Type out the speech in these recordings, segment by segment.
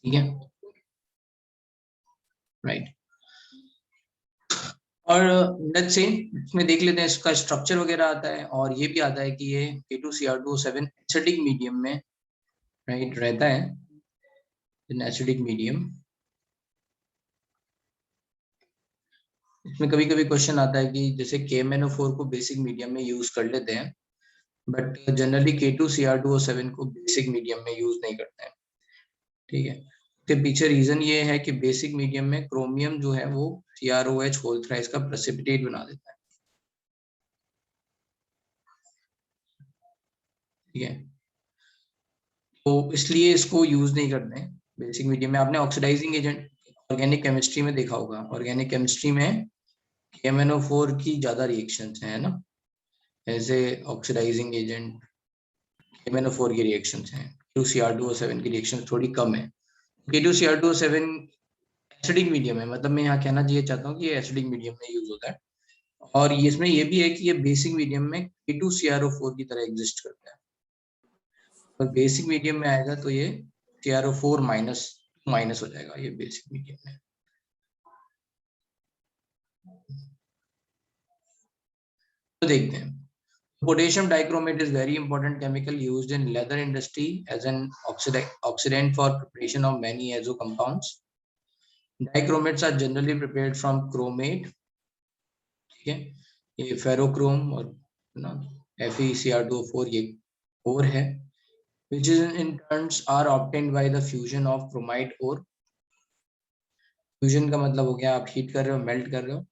ठीक है, राइट। और लेट्स से इसमें देख लेते हैं, इसका स्ट्रक्चर वगैरह आता है, और ये भी आता है कि ये K2Cr2O7 एसिडिक मीडियम में राइट रहता है, इन एसिडिक मीडियम। इसमें कभी कभी क्वेश्चन आता है कि जैसे KMnO4 को बेसिक मीडियम में यूज कर लेते हैं, बट जनरली K2Cr2O7 को बेसिक मीडियम में यूज नहीं करते हैं। ठीक है, उसके पीछे रीजन ये है कि बेसिक मीडियम में क्रोमियम जो है वो CrOH होल थ्राइस का प्रेसिपिटेट बना देता है। ठीक है, तो इसलिए इसको यूज नहीं करते हैं बेसिक मीडियम में। आपने ऑक्सीडाइजिंग एजेंट ऑर्गेनिक केमिस्ट्री में देखा होगा, ऑर्गेनिक केमिस्ट्री में KMnO4 की ज्यादा रिएक्शंस हैं, है ना, ऐसे ऑक्सीडाइजिंग एजेंट KMnO4 की रिएक्शंस हैं, K2Cr2O7 की रिएक्शन थोड़ी कम है। K2Cr2O7 एसिडिक मीडियम है, मतलब मैं यहाँ कहना चाहता हूँ कि ये एसिडिक मीडियम में यूज होता है, और इसमें ये भी है कि ये बेसिक मीडियम में K2CrO4 की तरह एग्जिस्ट करता है, और बेसिक मीडियम में आएगा तो ये CrO4 माइनस हो जाएगा ये बेसिक मीडियम में। तो देखते हैं, potassium dichromate is very important chemical used in leather industry as an oxidant for preparation of many azo compounds. Dichromates are generally prepared from chromate, ठीक है, ये फेरोक्रोम और ना FeCr2O4 ये और है, which is in turns are obtained by the fusion of chromite ore। Fusion का मतलब हो गया आप हीट कर रहे हो, मेल्ट कर रहे हो,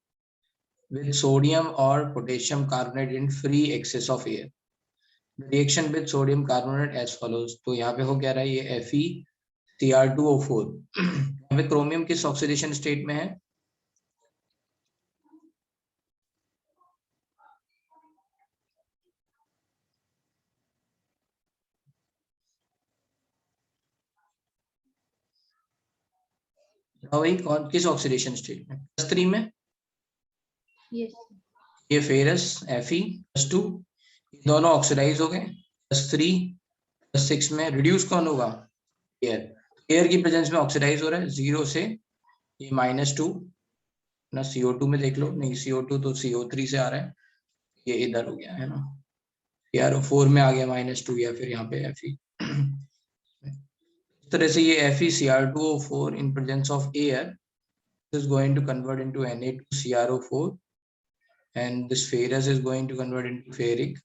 with sodium or potassium carbonate in free excess of air। The reaction with sodium carbonate as follows। तो यहाँ पे हो क्या रहा है, ये FeCr2O4 यहाँ पे क्रोमियम किस ऑक्सीडेशन स्टेट में है, भाई कौन किस ऑक्सीडेशन स्टेट में, +3 में। yes ये फेरस Fe+2 दोनों ऑक्सीडाइज हो गए, +3+6 में रिड्यूस कौन होगा, एयर की प्रेजेंस में ऑक्सीडाइज हो रहा है 0 से ये -2 ना, CO2 में देख लो, नहीं CO2 तो CO3 से आ रहा है, ये इधर हो गया है ना, CrO4 में आ गया -2, या फिर यहाँ पे Fe। इस तरह से ये FeCr2O4 in presence of air is going to convert into Na2CrO4 and this ferrous is going to convert into ferric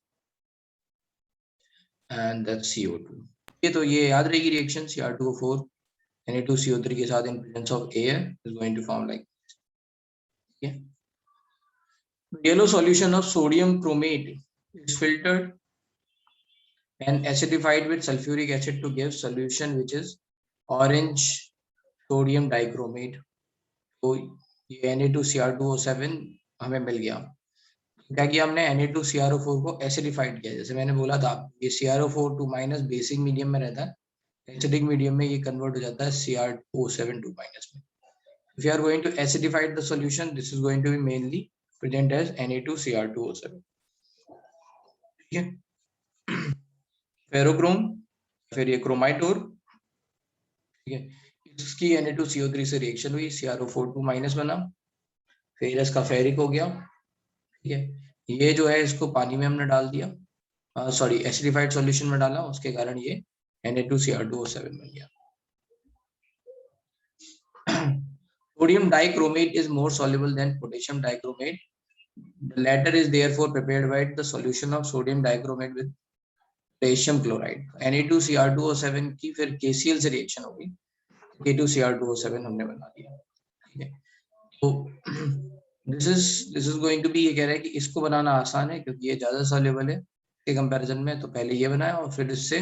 and that's CO2। ये याद रहेगी रिएक्शन, Cr2O4 Na2CO3 के साथ in presence of air is going to form like this। ठीक है, yellow solution of sodium chromate is filtered and acidified with sulfuric acid to give solution which is orange sodium dichromate। तो ये Na2Cr2O7 हमें मिल गया, क्या किया हमने, Na2CrO4 को एसिडिफाइड किया, जैसे मैंने बोला था ये CrO4 2- बेसिक मीडियम में रहता है, एसिडिक मीडियम में ये कन्वर्ट हो जाता है Cr2O7 2- में। If you are going to acidify the solution, this is going to be mainly present as Na2Cr2O7। ठीक है, फेरोक्रोम फिर ये क्रोमाइट और, ठीक है, इसकी Na2CO3 से रिएक्शन हुई, CrO4 2- बना, फिर इसका फेरिक हो गया। ठीक है, ये जो है इसको पानी में हमने डाल दिया, सॉरी एसिडिफाइड सॉल्यूशन में डाला, उसके कारण ये Na2Cr2O7 बन गया। Sodium dichromate is more soluble than potassium dichromate. The latter is therefore prepared by the solution of sodium dichromate with potassium chloride। Na2Cr2O7 की फिर KCl से रिएक्शन होगी, K2Cr2O7 हमने बना दिया। ठीक है, तो this is going to be, ये कह रहा है कि इसको बनाना आसान है क्योंकि ये ज्यादा सॉल्युबल है के कंपैरिजन में, तो पहले ये बनाया और फिर इससे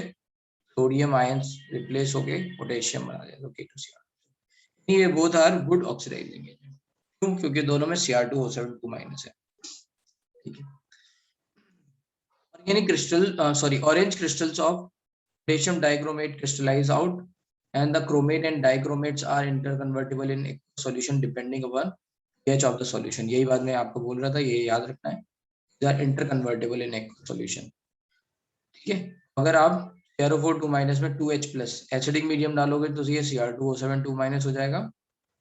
सोडियम आयंस रिप्लेस होके पोटेशियम बना दिया, तो K2Cr। ये both are good oxidising agent, क्यों, क्योंकि दोनों में Cr2O7 2- है। ठीक है, organic crystal orange crystals of potassium dichromate crystallise out and the chromate and dichromates are interconvertible in solution depending upon pH of the solution। यही बात मैं आपको बोल रहा था, ये याद रखना है, they are interconvertible in aqueous solution। ठीक है, अगर आप CrO4 2- में 2H+, एसिडिक मीडियम डालोगे तो ये Cr2O7 2- हो जाएगा,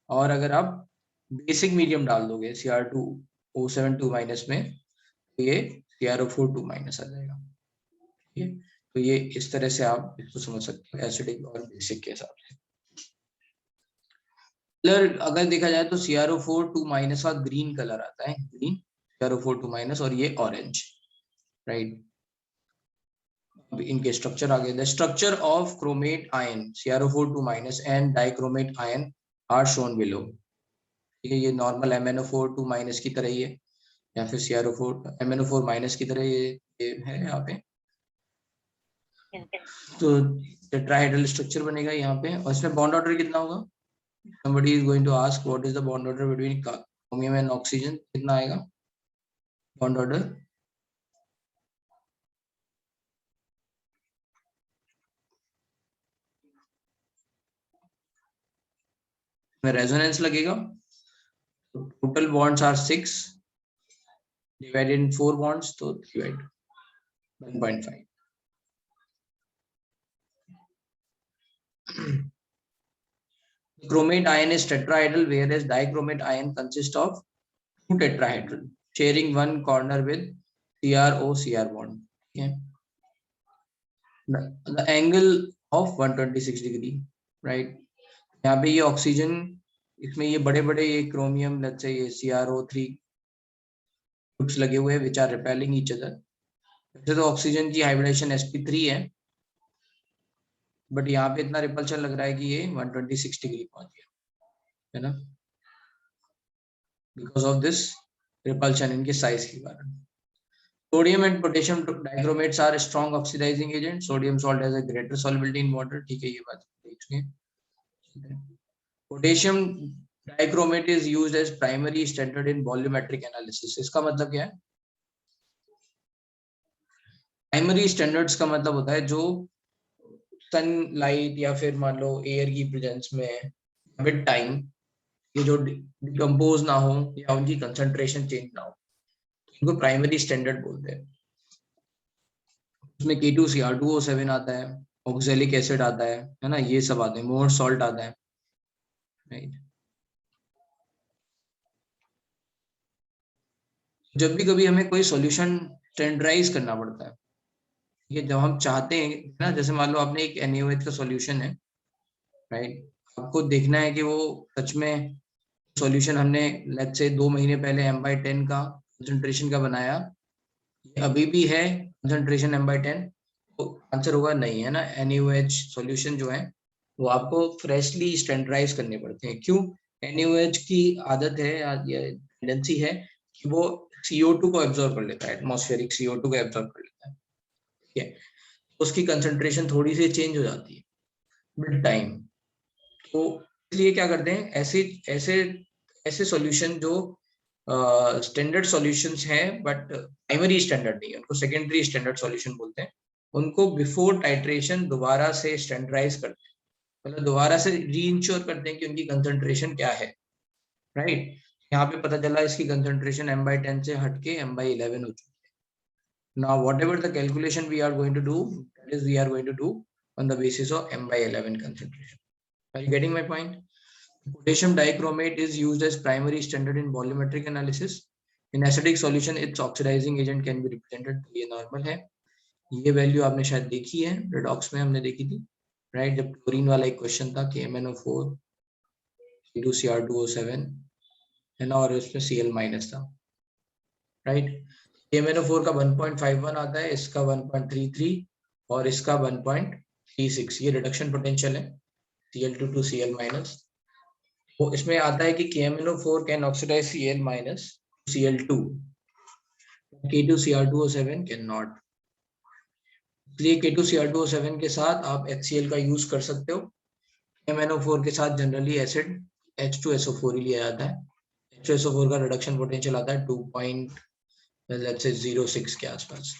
और अगर आप बेसिक मीडियम डाल दोगे Cr2O7 2- में तो ये CrO4 2- आ जाएगा। ठीक है, तो ये इस तरह से आप इसको समझ सकते हो एसिडिक और बेसिक के हिसाब से। कलर अगर देखा जाए तो CrO4 2- का ग्रीन कलर आता है, ग्रीन CrO4 2- और ये ऑरेंज, राइट। अब इनके स्ट्रक्चर आ गए। The structure of chromate ion CrO4 2- and dichromate ion are shown below. ठीक है, ये नॉर्मल MnO4 2- की तरह ही है, या फिर CrO4 MnO4- की तरह ये है यहाँ पे। तो टेट्राहेड्रल स्ट्रक्चर बनेगा यहाँ पे, और इसमें बॉन्ड ऑर्डर कितना होगा? Somebody is going to ask what is the bond order between chromium and oxygen, कितना आएगा बॉन्ड ऑर्डर? में रेजोनेंस लगेगा, तो total bonds are 6 divided in 4 bonds, तो divide 1.5। Chromate ion is tetrahedral, whereas dichromate ion consists of 2 tetrahedral sharing one corner with CrO-Cr bond. Okay. The angle of 126 degree, right? यहाँ पे ये oxygen, इसमें ये बड़े बड़े ये क्रोमियम, लेट्स से ये CrO3 ग्रुप्स लगे हुए हैं which are repelling each other। वैसे तो ऑक्सीजन की हाइब्रिडेशन sp3 है, बट यहाँ पे इतना रिपल्शन लग रहा है कि ये 126 डिग्री पहुंच गया है ना, बिकॉज ऑफ दिस रिपल्शन, इनके साइज के कारण। Sodium and potassium dichromates are strong oxidising agent. Sodium salt has a greater solubility in water. ठीक है, ये बात देख चुके हैं। Potassium dichromate is used as primary standard in volumetric analysis. इसका मतलब क्या है? प्राइमरी स्टैंडर्ड्स का मतलब होता है जो सनलाइट या फिर मान लो एयर की प्रेजेंस में विद टाइम ये जो डिकम्पोज ना हो या उनकी कंसंट्रेशन चेंज ना हो, इनको प्राइमरी स्टैंडर्ड बोलते हैं। उसमें K2Cr2O7 आता है, ऑक्सैलिक एसिड आता है ना, ये सब आते हैं, मोर सॉल्ट आता है, राइट। जब भी कभी हमें कोई सॉल्यूशन स्टैंडर्डाइज करना पड़ता है, ये जब हम चाहते हैं ना, जैसे मान लो आपने एक NaOH का सॉल्यूशन है, राइट, आपको देखना है कि वो सच में सॉल्यूशन हमने लेट्स से 2 महीने पहले M/10 का कंसंट्रेशन का बनाया, ये अभी भी है कंसंट्रेशन M/10, तो आंसर होगा नहीं, है ना। NaOH सॉल्यूशन जो है वो आपको फ्रेशली स्टैंडर्डाइज करने पड़ते हैं। क्यों? NaOH की आदत है या टेंडेंसी है कि वो CO2 को एब्जॉर्ब कर लेता है, एटमॉस्फेरिक CO2 को एब्जॉर्ब कर लेता है, ठीक है, उसकी कंसंट्रेशन थोड़ी सी चेंज हो जाती है विद टाइम। तो इसलिए क्या करते हैं, ऐसे ऐसे ऐसे सॉल्यूशन जो स्टैंडर्ड सॉल्यूशंस हैं बट प्राइमरी स्टैंडर्ड नहीं है, उनको सेकेंडरी स्टैंडर्ड सॉल्यूशन बोलते हैं, उनको बिफोर टाइट्रेशन दोबारा से स्टैंडर्डाइज करते हैं, मतलब दोबारा से रीइंश्योर करते हैं कि उनकी कंसंट्रेशन क्या है, राइट। यहाँ पे पता चला इसकी कंसंट्रेशन M/10 से हटके M/11 हो चुकी है। Now whatever the calculation we are going to do, that is we are going to do on the basis of M/11 concentration. Are you getting my point? Potassium dichromate is used as primary standard in volumetric analysis. In acidic solution, its oxidizing agent can be represented. ये normal है, ये value आपने शायद देखी है, redox में हमने देखी थी, राइट, जब क्लोरीन वाला एक क्वेश्चन था कि MnO4 K2Cr2O7 है ना, और उसमें Cl- था, राइट। MnO4 का 1.51 आता है, इसका 1.33 और इसका 1.36, ये रिडक्शन पोटेंशियल है Cl2 to Cl-। वो इसमें आता है कि KMnO4 can oxidise Cl- Cl2, K2Cr2O7 can not. इसलिए K2Cr2O7 के साथ आप HCl का यूज कर सकते हो। MnO4 के साथ जनरली एसिड H2SO4 ही लिया जाता है। H2SO4 का रिडक्शन पोटेंशियल आता है 2.06 के आसपास,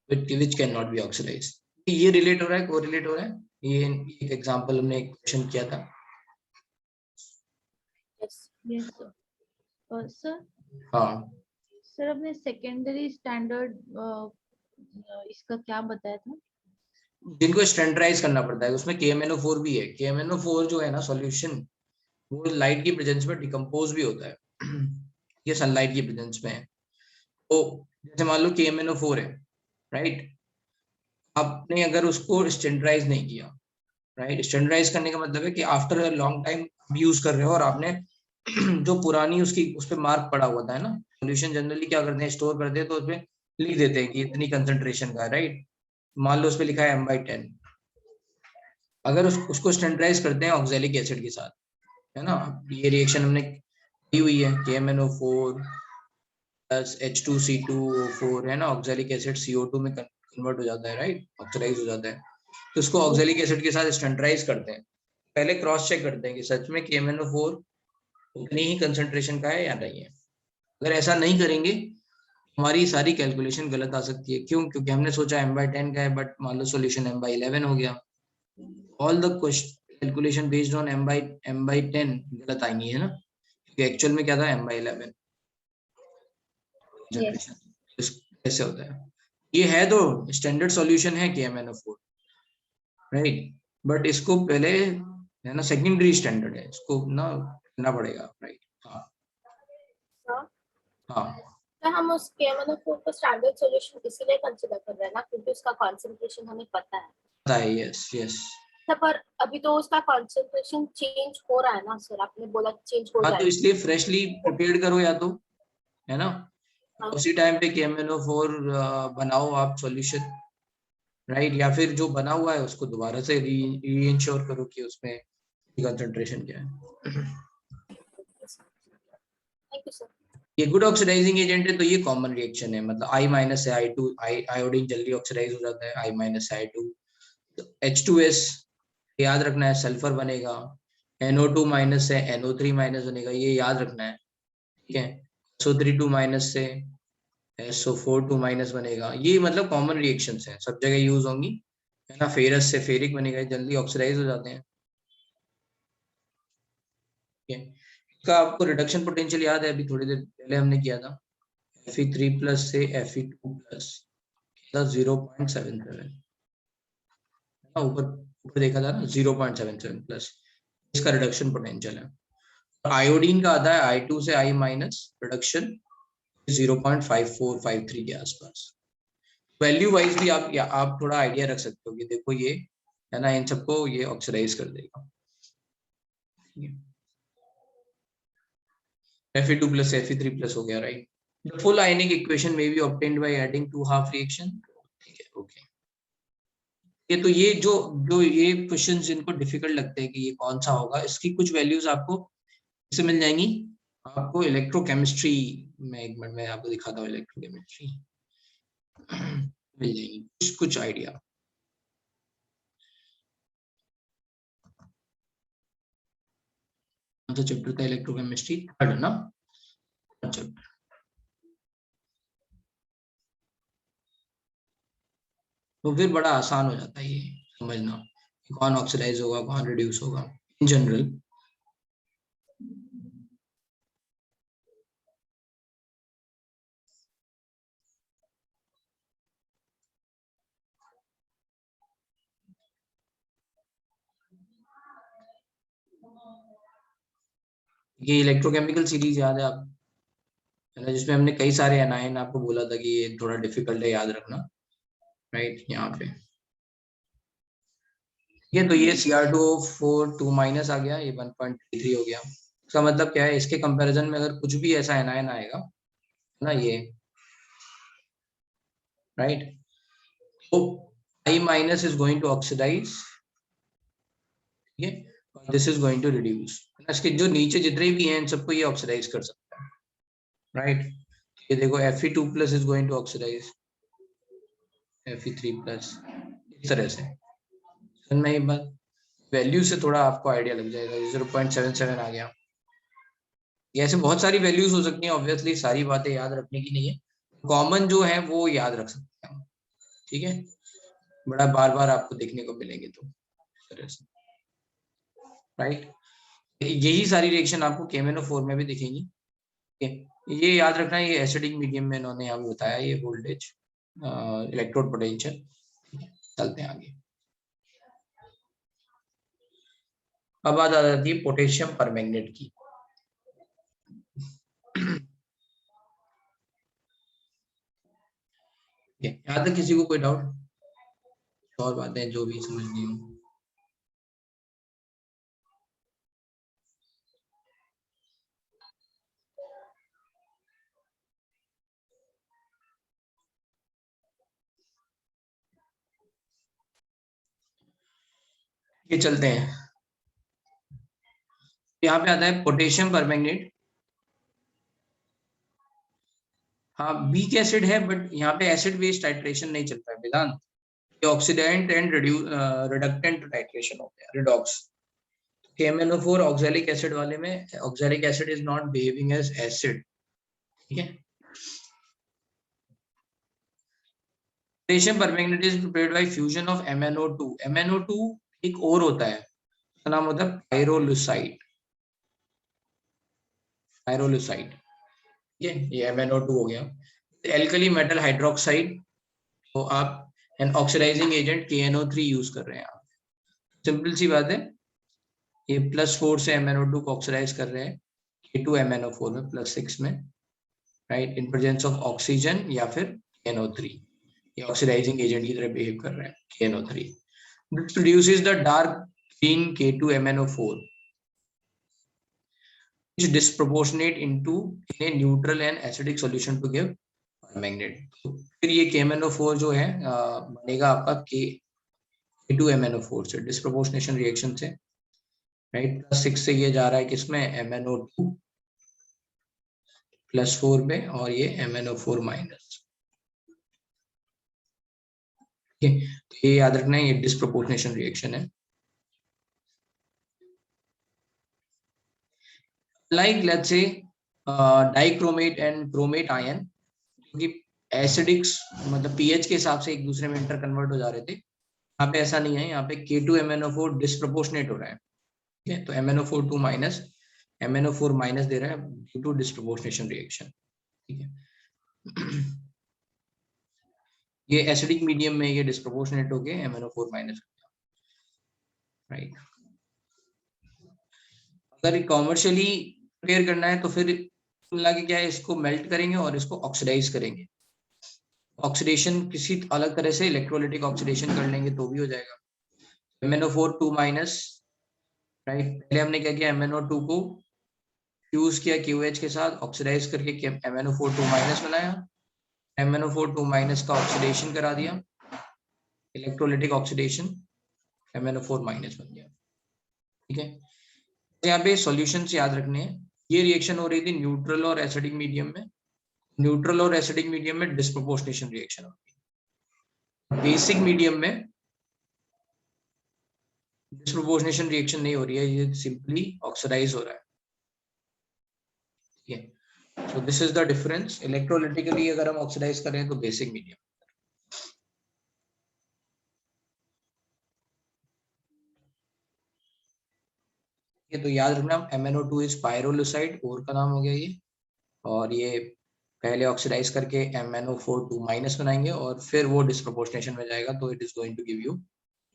which can not be oxidise. ये रिलेट हो रहा है, कोरिलेट हो रहा है, ये एक एग्जांपल हमने एक क्वेश्चन किया था। Yes, sir. Sir, हाँ सर अपने सेकेंडरी स्टैंडर्ड इसका क्या बताया था? जिनको स्टैंडर्डाइज करना पड़ता है, उसमें KMnO4 भी है। KMnO4 जो है ना सॉल्यूशन, वो लाइट की प्रेजेंस में डिकम्पोज भी होता है ये सनलाइट की प्रेजेंस में है। तो जैसे मान लो KMnO4 है, राइट, आपने अगर उसको स्टैंडर्डाइज नहीं किया, राइट, स्टैंडर्डाइज करने का मतलब है कि after a long time use कर रहे हो और आपने जो पुरानी उसकी उस पर मार्क पड़ा हुआ था, है ना, सॉल्यूशन जनरली क्या करते हैं, स्टोर करते हैं तो उसमें लिख देते हैं कि इतनी कंसंट्रेशन का है, राइट, मान लो उस पर लिखा है M/10। अगर उसको स्टैंडर्डाइज करते हैं ऑक्सैलिक एसिड के साथ, है ना, ये रिएक्शन हमने की हुई है, KMnO4 प्लस H2C2O4, है ना, ऑक्सैलिक एसिड CO2 में कन्वर्ट हो जाता है, राइट, ऑक्सीडाइज हो जाता है। तो उसको ऑक्सैलिक एसिड के साथ स्टैंडर्डाइज करते हैं, पहले क्रॉस चेक करते हैं कि सच में KMnO4 उतनी ही कंसंट्रेशन का है या नहीं है। अगर ऐसा नहीं करेंगे, हमारी सारी कैलकुलेशन गलत आ सकती है। क्यों? क्योंकि हमने सोचा M/10 का है, बट मान लो सोल्यूशन M/11 हो गया, all the calculation based on M/10 गलत आएंगी, है ना, क्योंकि एक्चुअल में क्या था, M/11 Yes. जनरेशन। ऐसे होता है। ये है तो स्टैंडर्ड सॉल्यूशन है KMnO4, राइट, बट इसको पहले, है ना, सेकेंडरी स्टैंडर्ड है, इसको ना करना पड़ेगा, राइट। हाँ हाँ, हाँ तो हम उस KMnO4 को स्टैंडर्ड सॉल्यूशन इसीलिए कंसीडर कर रहे हैं ना क्योंकि उसका कंसंट्रेशन हमें पता है। पता है, यस यस। तो पर अभी तो उसका कंसंट्रेशन चेंज हो रहा है ना सर, आपने बोला चेंज हो हाँ, तो जाएगा। इसलिए फ्रेशली प्रिपेयर करो या तो, है ना, हाँ। उसी टाइम पे KMnO4 बनाओ आप सॉल्यूशन, राइट, या फिर जो बना हुआ है उसको दोबारा से री इंश्योर करो कि उसमें कंसंट्रेशन क्या है। Thank you sir. ये गुड ऑक्सीडाइजिंग एजेंट है, तो ये कॉमन रिएक्शन है, मतलब I- से I2, आयोडीन जल्दी ऑक्सीडाइज हो जाता है, I- से I2। तो H2S याद रखना है, सल्फर बनेगा, NO2- से NO3- बनेगा, ये याद रखना है, ठीक है। SO3 2- से SO4 2- बनेगा, ये मतलब कॉमन रिएक्शंस हैं, सब जगह यूज होंगी, है ना। फेरस से फेरिक बनेगा, जल्दी ऑक्सीडाइज हो जाते हैं, ठीक है। इसका आपको रिडक्शन पोटेंशियल याद है, अभी थोड़ी देर पहले हमने किया था, Fe3+ से Fe2+, 0.77, ऊपर ऊपर देखा था ना, 0.77 प्लस, इसका रिडक्शन पोटेंशियल है। आयोडीन का आता है I2 से I- रिडक्शन 0.5453 के आसपास। वैल्यू वाइज भी आप थोड़ा आइडिया रख सकते हो कि देखो ये, है ना, इन सबको ये ऑक्सीडाइज कर देगा। Fe2+ Fe3+ हो गया, right. The full ionic equation may be obtained by adding two half reaction, ठीक है, ओके। ये तो ये जो ये क्वेश्चंस जिनको डिफिकल्ट लगते हैं कि ये कौन सा होगा, इसकी कुछ वैल्यूज आपको इससे मिल जाएंगी, आपको इलेक्ट्रोकेमिस्ट्री में, एक मिनट में आपको दिखाता हूँ, इलेक्ट्रोकेमिस्ट्री मिल जाएंगी कुछ कुछ आइडिया। कौन सा चैप्टर था, इलेक्ट्रोकेमिस्ट्री थर्ड ना, चैप्टर। तो फिर बड़ा आसान हो जाता है ये समझना, कौन ऑक्सीडाइज होगा, कौन रिड्यूस होगा इन जनरल। ये इलेक्ट्रोकेमिकल सीरीज याद है आप, है ना, जिसमें हमने कई सारे एनायन आपको बोला था कि ये थोड़ा डिफिकल्ट है याद रखना, राइट, यहाँ पे ये तो ये Cr2O4 2- आ गया, ये 1.33 हो गया। इसका मतलब क्या है, इसके कंपैरिजन में अगर कुछ भी ऐसा एनायन आएगा ना, ये, राइट, तो I- is going to oxidise, ठीक है, this is going to reduce. इसके जो नीचे जितने भी हैं इन सबको ये ऑक्सीडाइज कर सकता है, राइट। ये देखो Fe2+ is going to oxidise Fe3+, इस तरह से। समझ में ये बात, वैल्यू से थोड़ा आपको आइडिया लग जाएगा, 0.77 आ गया। ये ऐसे बहुत सारी वैल्यूज हो सकती हैं, ऑब्वियसली सारी बातें याद रखने की नहीं है, कॉमन जो है वो याद रख सकते हैं हम, ठीक है, बड़ा बार बार आपको देखने को मिलेंगे तो इस तरह से, राइट। यही सारी रिएक्शन आपको KMnO4 में भी दिखेंगी, ठीक है। ये याद रखना, ये एसिडिक मीडियम में इन्होंने यहाँ बताया, ये वोल्टेज इलेक्ट्रोड पोटेंशियल, चलते हैं आगे। अब बात आ जाती है पोटेशियम परमैंगनेट की। यहाँ तक किसी को कोई डाउट? और बातें जो भी समझनी हो। ये चलते हैं, यहाँ पे आता है पोटेशियम परमैंगनेट। हाँ वीक एसिड है, बट यहाँ पे एसिड बेस्ड टाइट्रेशन नहीं चलता है वेदांत, ये ऑक्सीडेंट एंड रिडक्टेंट टाइट्रेशन होते हैं, रिडॉक्स। KMnO4 ऑक्सैलिक एसिड वाले में, oxalic acid is not behaving as acid, ठीक है। Potassium permanganate is prepared by fusion of MnO2। MnO2 एक और होता है, उसका नाम होता है पाइरोलुसाइड। पाइरोलुसाइड, ठीक है, ये MnO2 हो गया। एल्कली मेटल हाइड्रोक्साइड, तो आप N oxidising agent KNO3 use कर रहे हैं आप। सिंपल सी बात है, ये +4 से MnO2 को ऑक्सीडाइज कर रहे हैं K2MnO4 में +6 में, right, in presence of oxygen या फिर KNO3। ये ऑक्सीडाइजिंग एजेंट की तरह बिहेव कर रहे हैं KNO3। This produces the dark green K2MnO4 which is disproportionate into in a neutral and acidic solution to give permanganate। तो फिर ये KMnO4 जो है बनेगा आपका K2MnO4 से, डिस्प्रोपोर्शनेशन रिएक्शन से, राइट। +6 से ये जा रहा है किसमें, MnO2 +4 में, और ये MnO4 माइनस, ठीक है। तो ये याद रखना है, ये डिस्प्रोपोर्शनेशन रिएक्शन है। Like let's say dichromate and chromate ion, क्योंकि एसिडिक्स मतलब पीएच के हिसाब से एक दूसरे में इंटर कन्वर्ट हो जा रहे थे, यहाँ पे ऐसा नहीं है, यहाँ पे K2MnO4 डिस्प्रोपोर्शनेट हो रहा है, ठीक है। तो MnO4 2 माइनस, MnO4 माइनस दे रहा है ड्यू टू डिस्प्रोपोर्शनेशन रिएक्शन, ठीक है। ये एसिडिक मीडियम में ये डिस्प्रोपोर्शनेट होके MnO4 माइनस, राइट। अगर कॉमर्शियली प्रिपेयर करना है तो फिर मिला के क्या है, इसको मेल्ट करेंगे और इसको ऑक्सीडाइज करेंगे। ऑक्सीडेशन किसी अलग तरह से इलेक्ट्रोलिटिक ऑक्सीडेशन कर लेंगे तो भी हो जाएगा। MnO4 2 माइनस, राइट, पहले हमने क्या किया, MnO2 को फ्यूज किया QH के साथ, ऑक्सीडाइज करके MnO4 2 माइनस बनाया, MnO4 2 माइनस का ऑक्सीडेशन करा दिया, इलेक्ट्रोलिटिक ऑक्सीडेशन, MnO4 माइनस बन गया, ठीक है। तो यहाँ पे सॉल्यूशंस याद रखने हैं, ये रिएक्शन हो रही थी न्यूट्रल और एसिडिक मीडियम में, न्यूट्रल और एसिडिक मीडियम में डिस्प्रोपोर्शनेशन रिएक्शन होती है। बेसिक मीडियम में डिस्प्रोपोर्शनेशन रिएक्शन नहीं हो रही है, ये सिंपली ऑक्सीडाइज हो रहा है, ठीक है। So this is the difference, electrolytically अगर हम ऑक्सीडाइज कर रहे हैं तो बेसिक मीडियम। ये तो याद रखना, MnO2 इज पाइरोलुसाइड, और का नाम हो गया ये, और ये पहले ऑक्सीडाइज करके MnO4 2 माइनस बनाएंगे और फिर वो डिस्प्रोपोर्शनेशन में जाएगा, तो it is going to give you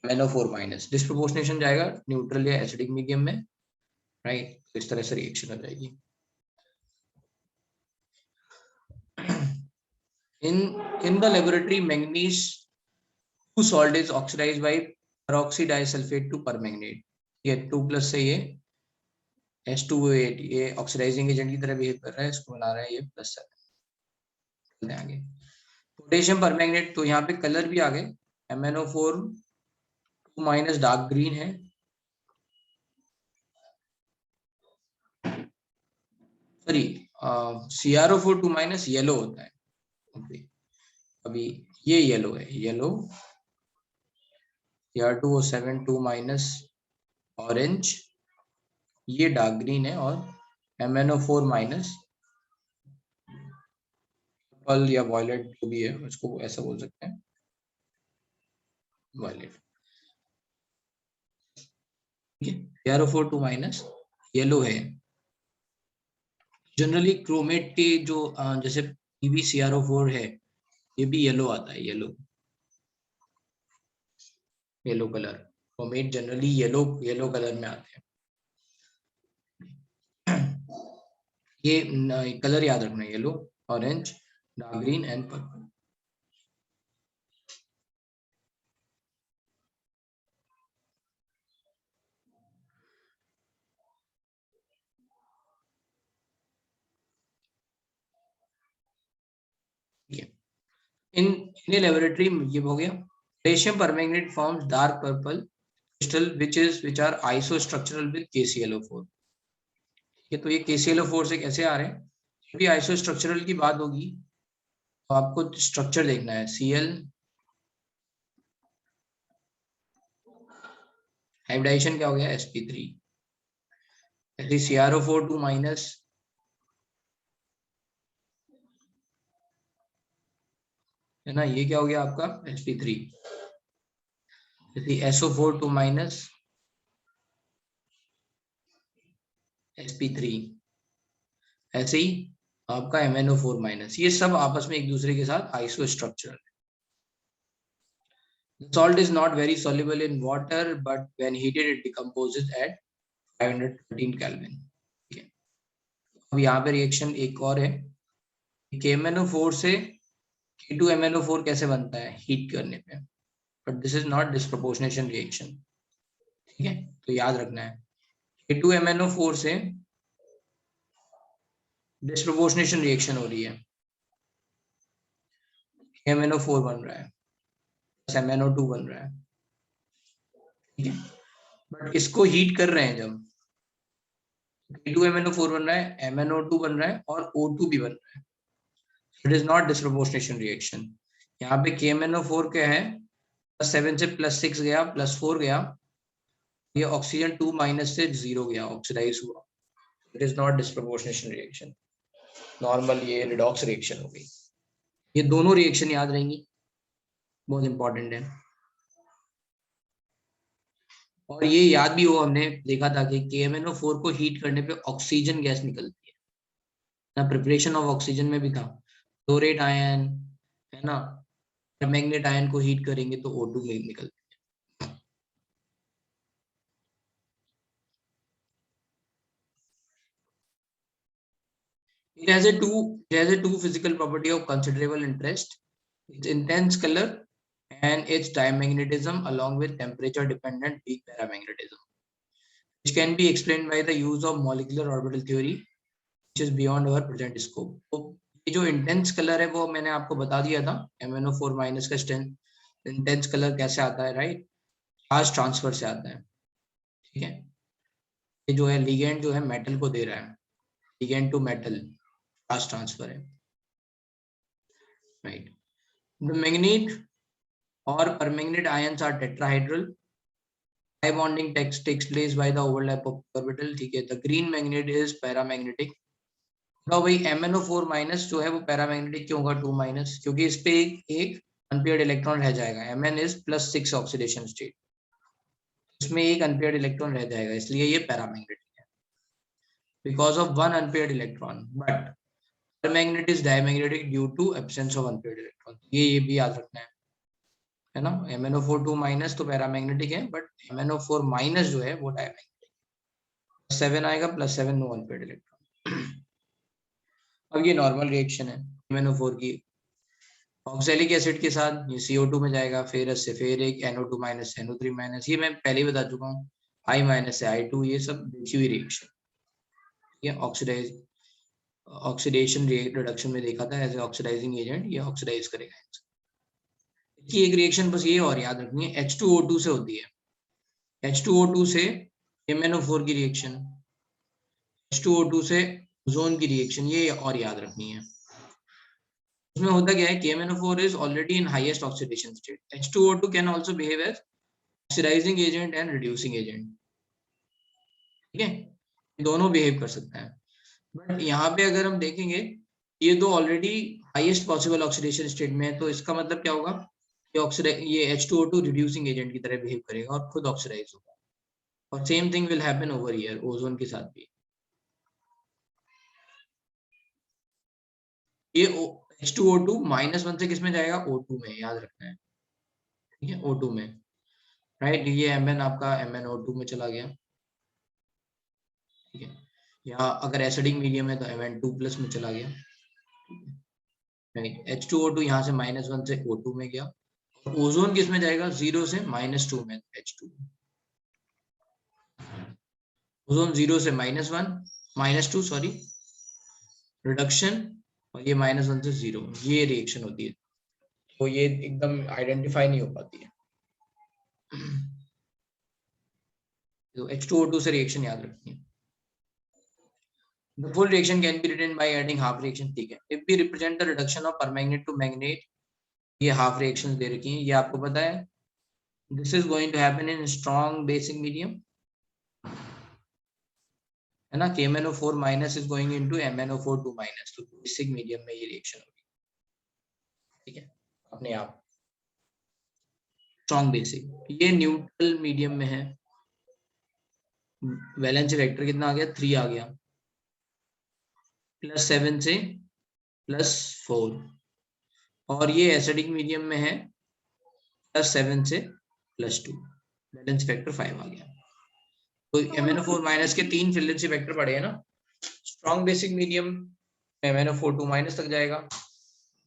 MnO4 minus. Disproportionation जाएगा न्यूट्रल या एसिडिक मीडियम में, राइट, तो इस तरह से रिएक्शन हो जाएगी। in the laboratory manganese 2 salt is oxidized by peroxydisulfate to permanganate। ये 2+ से ये H2O8 ये ऑक्सीडाइजिंग एजेंट की तरह बिहेव कर रहा है, इसको बना रहा है ये +7। आगे पोटेशियम परमैंगनेट, तो यहाँ पे कलर भी आ गए, MnO4 2 माइनस डार्क ग्रीन है, सॉरी CrO4 2 माइनस येलो होता है, okay। अभी ये येलो है, येलो, Cr2O7 2 माइनस ऑरेंज, ये डार्क ग्रीन है, और MnO4 माइनस पर्पल या वॉयलेट जो भी है उसको ऐसा बोल सकते हैं, वॉयलेट, ठीक है। CrO4 2 माइनस येलो है। जनरली क्रोमेट के जो जैसे PbCrO4 है, ये भी येलो आता है, yellow, yellow colour, chromate generally yellow colour में आते हैं। ये कलर याद रखना, yellow, orange, dark green and purple. In laboratory ये हो गया। Potassium permanganate forms dark purple crystal which are isostructural with KClO4। ये तो ये KClO4 से कैसे आ रहे हैं, क्योंकि आइसोस्ट्रक्चरल की बात होगी तो आपको स्ट्रक्चर देखना है। Cl हाइब्रिडाइजेशन क्या हो गया, sp3। ऐसे CrO4 2 माइनस, है ना, ये क्या हो गया आपका sp3। जैसे SO4 2 माइनस, sp3। ऐसे ही आपका MnO4 माइनस, ये सब आपस में एक दूसरे के साथ आइसोस्ट्रक्चरल। The salt is not very soluble in water, but when heated it decomposes at 513 Kelvin। ठीक है, अब यहाँ पे रिएक्शन एक और है, KMnO4 से K2MnO4 कैसे बनता है हीट करने पे, but this is not disproportionation reaction. ठीक है, तो याद रखना है K2MnO4 से डिस्प्रोपोर्शनेशन रिएक्शन हो रही है, MnO4 बन रहा है, MnO2 बन रहा है। ठीक है, बट इसको हीट कर रहे हैं जब, K2MnO4 बन रहा है, MnO2 बन रहा है और O2 भी बन रहा है। It is not disproportionation reaction. यहाँ पे KMnO4 क्या है, +7 से +6 गया, +4 गया, ये ऑक्सीजन 2 माइनस से 0 गया, ऑक्सीडाइज हुआ। It is not disproportionation reaction, normal ये रिडॉक्स रिएक्शन हो गई। ये दोनों रिएक्शन याद रहेंगी, बहुत इंपॉर्टेंट है। और ये याद भी हो, हमने देखा था कि KMnO4 को हीट करने पे ऑक्सीजन गैस निकलती है ना, प्रिपरेशन ऑफ ऑक्सीजन में भी था। क्लोरेट आयन, है ना, परमैंगनेट आयन को हीट करेंगे तो O2 निकलती है। It has a two physical property of considerable interest: its intense color and its diamagnetism, along with temperature dependent weak paramagnetism, which can be explained by the use of molecular orbital theory, which is beyond our present scope. तो ये जो intense colour है वो मैंने आपको बता दिया था, MnO4 माइनस का इंटेंस कलर कैसे आता है, राइट, चार्ज ट्रांसफर से आता है। ठीक है, ये जो है लिगेंड जो है मेटल को दे रहा है, ligand to metal charge transfer है, right. The manganate or permanganate ions are tetrahedral. Pi bonding takes place by the overlap of orbital। ठीक है, the green magnet is paramagnetic। तो भाई MnO4 माइनस जो है वो पैरामैग्नेटिक क्यों होगा 2 माइनस, क्योंकि इस पे एक अनपेयर्ड इलेक्ट्रॉन रह जाएगा। Mn इज +6 ऑक्सीडेशन स्टेट, उसमें एक अनपेयर्ड इलेक्ट्रॉन रह जाएगा, इसलिए ये पैरामैग्नेटिक है, because of one unpaired electron. But permanganate is diamagnetic due to absence of unpaired electron. ये भी याद रखना है ना। MnO4 2 माइनस तो पैरामैग्नेटिक है, बट MnO4 माइनस जो है वो डायमैग्नेटिक। 7 आएगा, +7 नो अनपेयर्ड इलेक्ट्रॉन। अब ये नॉर्मल रिएक्शन है MnO4 की ऑक्सैलिक एसिड के साथ, ये CO2 में जाएगा, फेरस से फिर एक NO2 माइनस NO3 माइनस, ये मैं पहले ही बता चुका हूँ। I माइनस से I2, ये सब देखी हुई रिएक्शन। ये ऑक्सीडेशन रिडक्शन में देखा था, एज ए ऑक्सीडाइजिंग एजेंट ये ऑक्सीडाइज करेगा। इसकी एक रिएक्शन बस ये और याद रखनी है, H2O2 से होती है। H2O2 से MnO4 की रिएक्शन, H2O2 से ओजोन की रिएक्शन, ये और याद रखनी है। उसमें होता क्या है, KMnO4 is already in highest oxidation state. H2O2 can also behave as oxidizing agent and reducing agent। ठीक है, दोनों बिहेव कर सकता है। बट यहाँ पे अगर हम देखेंगे, ये तो already highest possible oxidation state में है, तो इसका मतलब क्या होगा, ये H2O2 रिड्यूसिंग एजेंट की तरह बिहेव करेगा और खुद ऑक्सीडाइज होगा। और same thing will happen over here ozone के साथ भी। ये H2O2 -1 से किसमें जाएगा, O2 में, याद रखना है। ठीक है, O2 में, राइट। ये Mn आपका MnO2 में चला गया। ठीक है, या अगर एसिडिक मीडियम है तो Mn2+ में चला गया, H2O2 यहाँ से -1 से O2 में गया, और ओजोन किस में जाएगा, 0 से -2 में, H2। ओजोन 0 से -2 सॉरी, रिडक्शन, और ये -1 से 0, ये रिएक्शन होती है, तो ये एकदम आइडेंटिफाई नहीं हो पाती है। तो H2O2 से रिएक्शन याद रखनी है। The full reaction can be written by adding half reaction, ठीक है। If we represent the reduction of permanganate to manganate, ये half reactions दे रखी हैं, ये आपको पता है। This is going to happen in strong basic medium, है ना। KMnO4 minus is going into MnO4 2 minus, तो basic medium में ये reaction होगी, ठीक है, अपने आप। Strong basic, ये neutral medium में है। वैलेंस वेक्टर कितना आ गया, 3 आ गया, +7 से +4, और ये एसिडिक मीडियम में है, +7 से +2, वैलेंस वेक्टर 5 आ गया। तो MnO4 माइनस के 3 वैलेंसी वेक्टर पड़े हैं ना। Strong basic medium MnO4 2 minus तक जाएगा,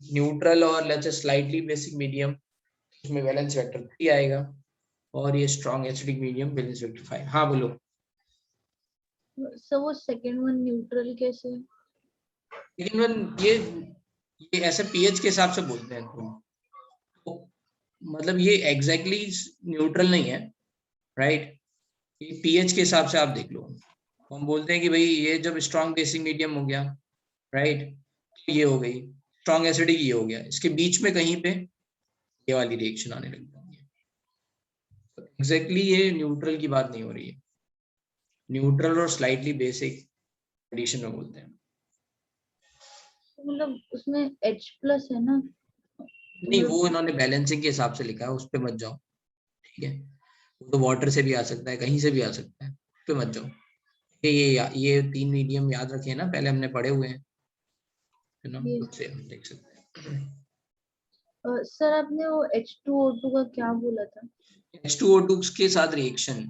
न्यूट्रल और let's say slightly basic medium, उसमें वैलेंस वेक्टर 3 आएगा, और ये strong acidic medium valence vector 5। हाँ बोलो सर, वो सेकंड वन न्यूट्रल कैसे? लेकिन ये ऐसे पीएच के हिसाब से बोलते हैं तो मतलब ये एग्जैक्टली न्यूट्रल नहीं है, राइट। ये पीएच के हिसाब से आप देख लो, हम बोलते हैं कि भाई ये जब स्ट्रॉन्ग बेसिक मीडियम हो गया, राइट, तो ये हो गई स्ट्रॉन्ग एसिडिक, ये हो गया, इसके बीच में कहीं पे ये वाली रिएक्शन आने लग जाती है। तो एग्जैक्टली ये न्यूट्रल की बात नहीं हो रही है, न्यूट्रल और स्लाइटली बेसिक कंडीशन में बोलते हैं। मतलब उसमें H+ है ना? नहीं, वो इन्होंने बैलेंसिंग के हिसाब से लिखा है, उस पर मत जाओ, ठीक है। वो तो वाटर से भी आ सकता है, कहीं से भी आ सकता है, उस पर मत जाओ। ये 3 मीडियम याद रखे ना, पहले हमने पढ़े हुए हैं, है ना, उससे हम देख सकते हैं। सर आपने वो H2O2 का क्या बोला था? H2O2 के साथ रिएक्शन,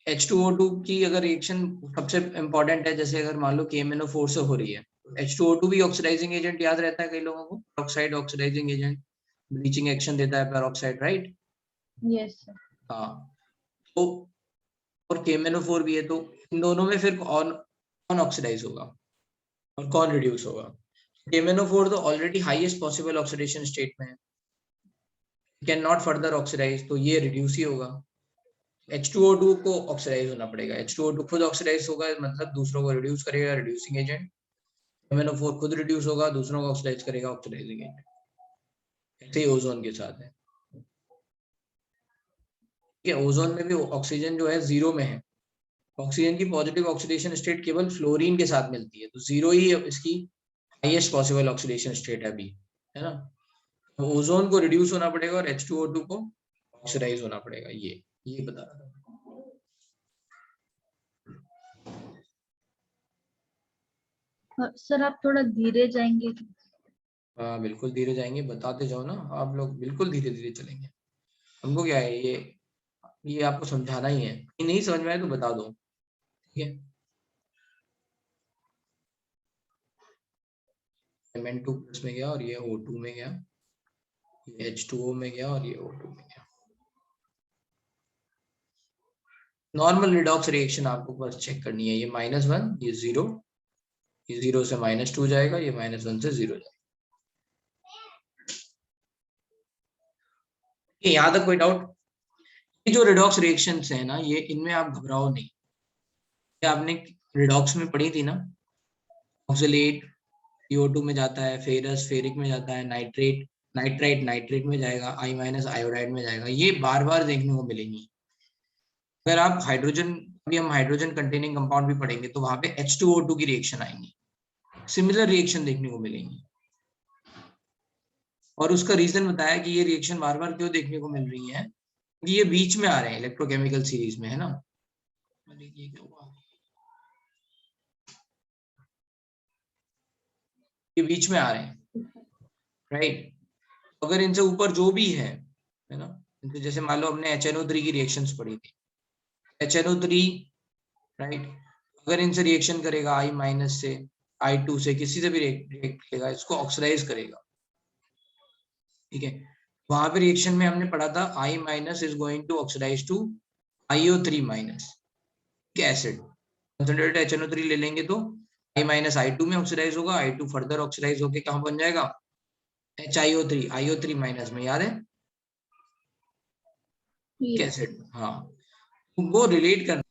H2O2 की अगर रिएक्शन सबसे इंपॉर्टेंट है, जैसे अगर मान लो KMnO4 से हो रही है, H2O2 भी ऑक्सीडाइजिंग एजेंट याद रहता है कई लोगों को, peroxide oxidising agent, bleaching action देता है पेरोक्साइड, राइट। Yes sir. हाँ, तो और KMnO4 भी है, तो इन दोनों में फिर कौन ऑक्सीडाइज होगा और कौन रिड्यूस होगा। KMnO4 तो already highest possible oxidation state में है, कैन नॉट फर्दर ऑक्सीडाइज, तो ये रिड्यूस ही होगा। H2O2 को ऑक्सीडाइज होना पड़ेगा, H2O2 खुद ऑक्सीडाइज होगा, मतलब दूसरों को रिड्यूस करेगा, रिड्यूसिंग एजेंट। MnO4 खुद रिड्यूस होगा, दूसरों को ऑक्सीडाइज करेगा, ऑक्सीडाइजिंग एजेंट। ऐसे ही ओजोन के साथ है, ठीक है। ओजोन में भी ऑक्सीजन जो है 0 में है, ऑक्सीजन की पॉजिटिव ऑक्सीडेशन स्टेट केवल फ्लोरीन के साथ मिलती है, तो 0 ही इसकी हाईएस्ट पॉसिबल ऑक्सीडेशन स्टेट है अभी, है ना। तो ओजोन को रिड्यूस होना पड़ेगा और H2O2 को ऑक्सीडाइज होना पड़ेगा, ये बता रहा था। सर आप थोड़ा धीरे जाएंगे? हाँ बिल्कुल धीरे जाएंगे, बताते जाओ ना आप लोग, बिल्कुल धीरे धीरे चलेंगे। हमको क्या है, ये आपको समझाना ही है, नहीं समझ में आए तो बता दो, ठीक है। Mn2+ में गया और ये O2 में गया, ये H2O में गया और ये O2 में गया। नॉर्मल रिडॉक्स रिएक्शन आपको बस चेक करनी है, ये -1, ये 0, ये 0 से -2 जाएगा, ये -1 से 0 जाएगा। यहाँ तक कोई डाउट? ये जो रिडॉक्स रिएक्शंस है ना, ये इनमें आप घबराओ नहीं, ये आपने रिडॉक्स में पढ़ी थी ना, ऑक्सलेट CO2 में जाता है, फेरस फेरिक में जाता है, नाइट्रेट नाइट्राइट नाइट्रेट में जाएगा, I- आयोडाइड में जाएगा, ये बार बार देखने को मिलेंगी। अगर आप हाइड्रोजन, अभी हम हाइड्रोजन कंटेनिंग कंपाउंड भी पढ़ेंगे, तो वहां पे H2O2 की रिएक्शन आएंगी, सिमिलर रिएक्शन देखने को मिलेंगी, और उसका रीजन बताया कि ये रिएक्शन बार बार क्यों देखने को मिल रही है, क्योंकि ये बीच में आ रहे हैं इलेक्ट्रोकेमिकल सीरीज में, है ना। ये क्या हुआ, ये बीच में आ रहे हैं, राइट। अगर इनसे ऊपर जो भी है ना, जैसे मान लो हमने HNO3 की रिएक्शंस पढ़ी थी, HNO3, राइट, अगर इनसे रिएक्शन करेगा I माइनस से, I2 से, किसी से भी रिएक्ट करेगा, इसको ऑक्सीडाइज करेगा, ठीक है। वहां पे रिएक्शन में हमने पढ़ा था I minus is going to oxidise to IO3 minus acid. Concentrated HNO3 ले लेंगे तो I माइनस I2 में ऑक्सीडाइज होगा, I2 फर्दर ऑक्सीडाइज होके कहाँ बन जाएगा, HIO3, IO3 माइनस में, याद है एसिड। हाँ, वो रिलेट करना।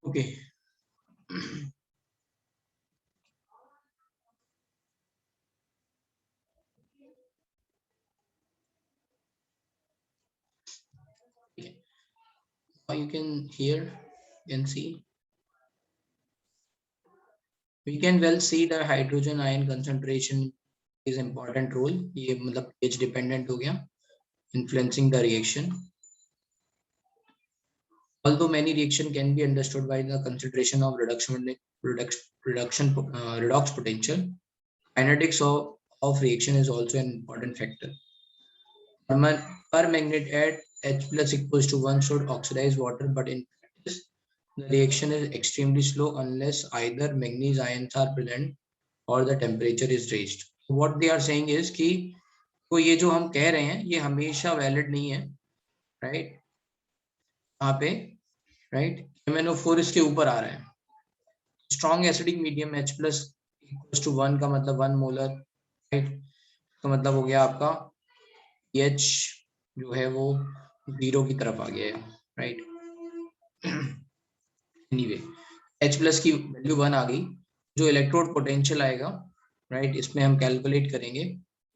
Okay you can hear and see, we can well see the hydrogen ion concentration is important role, ये मतलब pH dependent हो गया, influencing the reaction. Although many reaction can be understood by the consideration of redox potential, kinetics of reaction is also an important factor. Permanganate at H plus equals to 1 should oxidize water, but in practice, the reaction is extremely slow unless either manganese ions are present or the temperature is raised. What they are saying is कि तो ये जो हम कह रहे हैं ये हमेशा वैलिड नहीं है, राइट? यहाँ पे राइट MnO4 इसके ऊपर आ रहा है, strong acidic medium H plus equals to 1 का मतलब 1 मोलर, राइट? तो मतलब हो गया आपका pH जो है वो 0 की तरफ आ गया है, राइट? एनीवे H प्लस की वैल्यू 1 आ गई, जो इलेक्ट्रोड पोटेंशियल आएगा, राइट, इसमें हम कैलकुलेट करेंगे,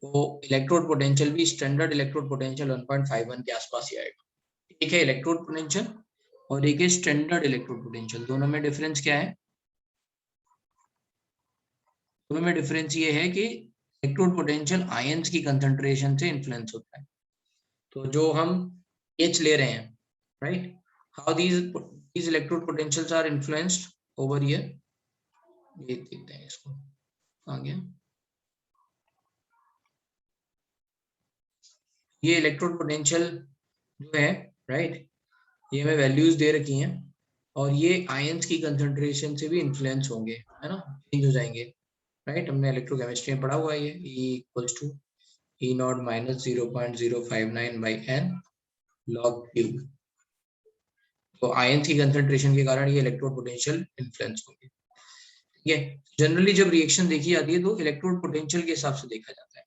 वो इलेक्ट्रोड पोटेंशियल भी स्टैंडर्ड इलेक्ट्रोड पोटेंशियल 1.51 के आसपास ही आएगा। एक है इलेक्ट्रोड पोटेंशियल और एक है स्टैंडर्ड इलेक्ट्रोड पोटेंशियल, दोनों में डिफरेंस क्या है? दोनों में डिफरेंस ये है कि इलेक्ट्रोड पोटेंशियल आयंस की कंसंट्रेशन से इन्फ्लुएंस होता है। तो जो हम H ले रहे हैं, right, how these electrode potentials are influenced over here, ये देखते हैं, इसको आ गया, ये इलेक्ट्रोड पोटेंशियल जो है, राइट, ये हमें वैल्यूज दे रखी हैं और ये आयंस की कंसंट्रेशन से भी इन्फ्लुएंस होंगे, है ना, चेंज हो जाएंगे, राइट? हमने इलेक्ट्रोकेमिस्ट्री में पढ़ा हुआ है ये E equals to E0 minus 0.059 by n log cube. तो आयंस की कंसंट्रेशन के कारण ये इलेक्ट्रोड पोटेंशियल इन्फ्लुएंस होंगे, ठीक है? जनरली जब रिएक्शन देखी जाती है तो इलेक्ट्रोड पोटेंशियल के हिसाब से देखा जाता है,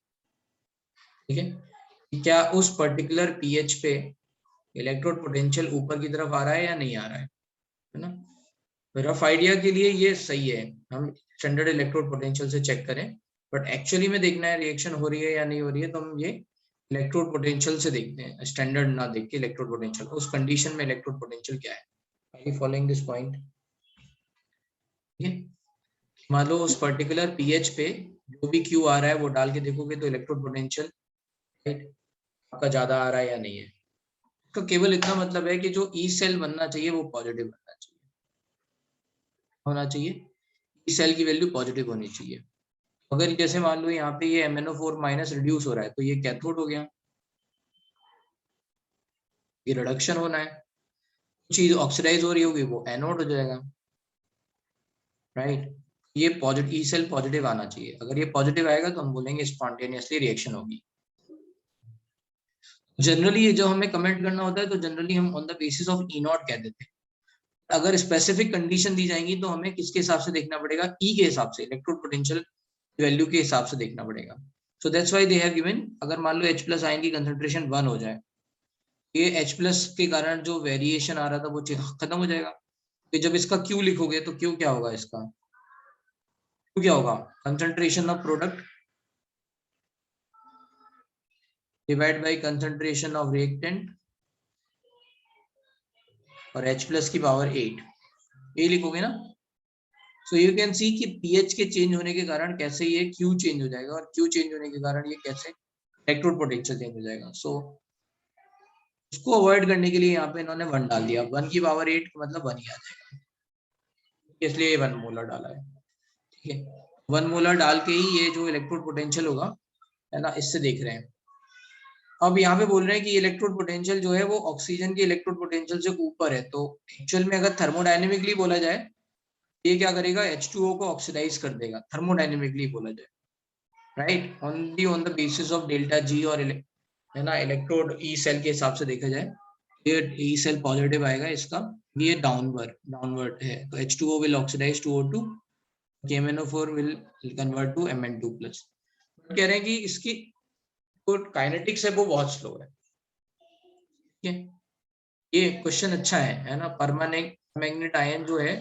ठीक है? क्या उस पर्टिकुलर पीएच पे इलेक्ट्रोड पोटेंशियल ऊपर की तरफ आ रहा है या नहीं आ रहा है ना? रफ आइडिया के लिए ये सही है, हम स्टैंडर्ड इलेक्ट्रोड पोटेंशियल से चेक करें, बट एक्चुअली में देखना है रिएक्शन हो रही है या नहीं हो रही है, तो हम ये इलेक्ट्रोड पोटेंशियल से देखते हैं, स्टैंडर्ड ना देख के इलेक्ट्रोड पोटेंशियल, उस कंडीशन में इलेक्ट्रोड पोटेंशियल क्या है। Are you following this point? ठीक है, मान लो उस पर्टिकुलर पीएच पे जो भी क्यू आ रहा है वो डाल के देखोगे तो इलेक्ट्रोड पोटेंशियल राइट, आपका ज्यादा आ रहा है या नहीं है। इसका केवल इतना मतलब है कि जो ई सेल बनना चाहिए वो पॉजिटिव बनना चाहिए, होना चाहिए ई सेल की वैल्यू पॉजिटिव होनी चाहिए। अगर जैसे मान लो यहाँ पे ये MnO4 माइनस रिड्यूस हो रहा है तो ये कैथोड हो गया, ये रिडक्शन होना है, चीज ऑक्सीडाइज हो रही होगी वो एनोड हो जाएगा, राइट। ये पॉजिटिव ई सेल पॉजिटिव आना चाहिए, अगर ये पॉजिटिव आएगा तो हम बोलेंगे स्पॉन्टेनियसली रिएक्शन होगी। जनरली ये जो हमें कमेंट करना होता है तो जनरली हम on the basis of E not कह देते हैं। अगर स्पेसिफिक कंडीशन दी जाएंगी तो हमें किसके हिसाब से देखना पड़ेगा, ई के हिसाब से, इलेक्ट्रोड पोटेंशियल वैल्यू के हिसाब से देखना पड़ेगा। So that's why they have given, अगर मान लो H प्लस आयन की कंसंट्रेशन 1 हो जाए, ये H प्लस के कारण जो वेरिएशन आ रहा था वो खत्म हो जाएगा। तो जब इसका Q लिखोगे तो Q क्या होगा, इसका Q क्या होगा, concentration of product divide by concentration of reactant और H प्लस की पावर 8, ये लिखोगे ना। सो यू कैन सी कि pH के चेंज होने के कारण कैसे ये Q चेंज हो जाएगा और Q चेंज होने के कारण ये कैसे इलेक्ट्रोड पोटेंशियल चेंज हो जाएगा। सो उसको अवॉइड करने के लिए यहाँ पे इन्होंने 1 डाल दिया, 1 की पावर 8 मतलब 1 ही आ जाएगा, इसलिए 1 मोलर डाला है, ठीक है। 1 मोलर डाल के ही ये जो इलेक्ट्रोड पोटेंशियल होगा, है ना, इससे देख रहे हैं। अब यहाँ पे बोल रहे हैं कि इलेक्ट्रोड पोटेंशियल जो है वो ऑक्सीजन के इलेक्ट्रोड पोटेंशियल से ऊपर है, तो एक्चुअल में अगर थर्मोडायनेमिकली बोला जाए ये क्या करेगा, H2O को ऑक्सीडाइज कर देगा, थर्मोडायनेमिकली बोला जाए, right, only on the basis of delta G, और है ना इलेक्ट्रोड ई सेल के हिसाब से देखा जाए ये ई सेल पॉजिटिव आएगा, इसका ये डाउनवर्ड है, तो H2O will oxidise to O2, KMnO4 will convert to Mn2 plus. कह रहे हैं कि इसकी जो काइनेटिक्स है वो बहुत स्लो है, ठीक है। ये क्वेश्चन अच्छा है ना, परमानेंट मैग्नेट आयन जो है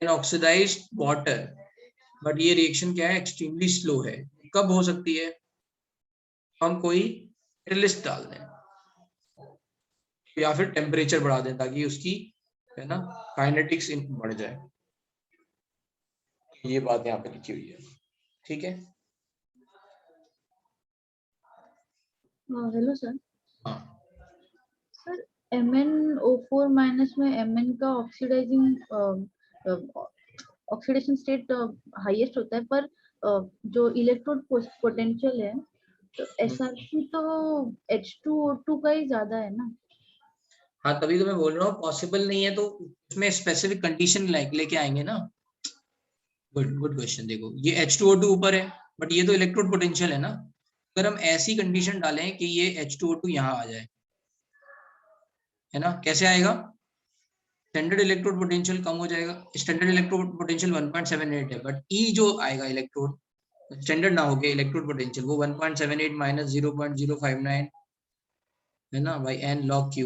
ऑक्सीडाइज्ड वाटर, बट ये रिएक्शन क्या है, एक्सट्रीमली स्लो है। कब हो सकती है, हम कोई कैटलिस्ट डाल दें या फिर टेम्परेचर बढ़ा दें ताकि उसकी, है ना, काइनेटिक्स बढ़ जाए। ये बात यहाँ पे लिखी हुई है, ठीक है। Hello sir. हाँ सर MnO4 माइनस में Mn का ऑक्सीडेशन स्टेट हाईएस्ट होता है, पर जो इलेक्ट्रोड पोटेंशियल है तो SR2 तो H2O2 का ही ज्यादा है ना। हाँ, तभी तो मैं बोल रहा हूँ पॉसिबल नहीं है, तो उसमें स्पेसिफिक कंडीशन लेके आएंगे ना। Good question. देखो ये H2O2 ऊपर है बट ये तो इलेक्ट्रोड पोटेंशियल है ना, अगर हम ऐसी कंडीशन डालें कि ये H2O2 यहाँ आ जाए, है ना, कैसे आएगा, स्टैंडर्ड इलेक्ट्रोड पोटेंशियल कम हो जाएगा, स्टैंडर्ड इलेक्ट्रोड पोटेंशियल 1.78 है, बट ई जो आएगा इलेक्ट्रोड स्टैंडर्ड ना हो गया इलेक्ट्रोड पोटेंशियल वो 1.78 माइनस 0.059 है ना बाई n log q।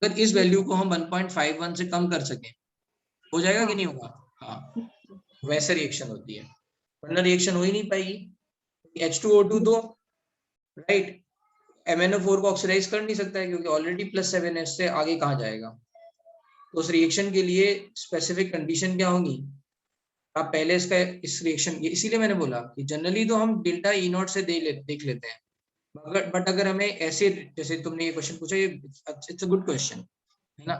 अगर इस वैल्यू को हम 1.51 से कम कर सकें हो जाएगा कि नहीं होगा, हाँ, वैसे रिएक्शन होती है, वरना रिएक्शन हो ही नहीं पाएगी। H2O2 तो राइट MnO4 को ऑक्सीडाइज कर नहीं सकता है क्योंकि ऑलरेडी +7 है, इससे आगे कहाँ जाएगा। तो उस रिएक्शन के लिए स्पेसिफिक कंडीशन क्या होंगी, आप पहले इसका इस रिएक्शन, इसीलिए मैंने बोला कि जनरली तो हम डेल्टा ई नॉट से देख लेते हैं, बट अगर हमें ऐसे, जैसे तुमने ये क्वेश्चन पूछा, ये इट्स अ गुड क्वेश्चन, है ना।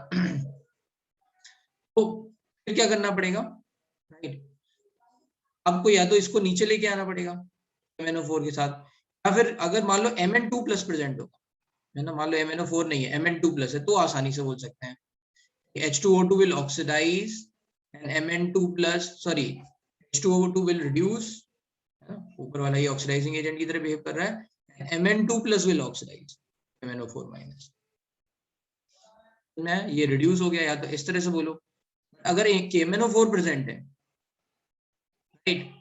तो फिर क्या करना पड़ेगा, राइट, आपको या तो इसको नीचे लेके आना पड़ेगा MnO4 के साथ, या फिर अगर मान लो Mn2 प्लस प्रेजेंट होगा, है ना, मान लो MnO4 नहीं है Mn2 प्लस है, तो आसानी से बोल सकते हैं H2O2 will oxidize and Mn2 plus H2O2 will reduce, है ना, ऊपर वाला ये ऑक्सीडाइजिंग एजेंट की तरह बिहेव कर रहा है, Mn2 plus will oxidize MnO4 minus, ये रिड्यूस हो गया, या तो इस तरह से बोलो। अगर एक MnO4 प्रेजेंट है, राइट,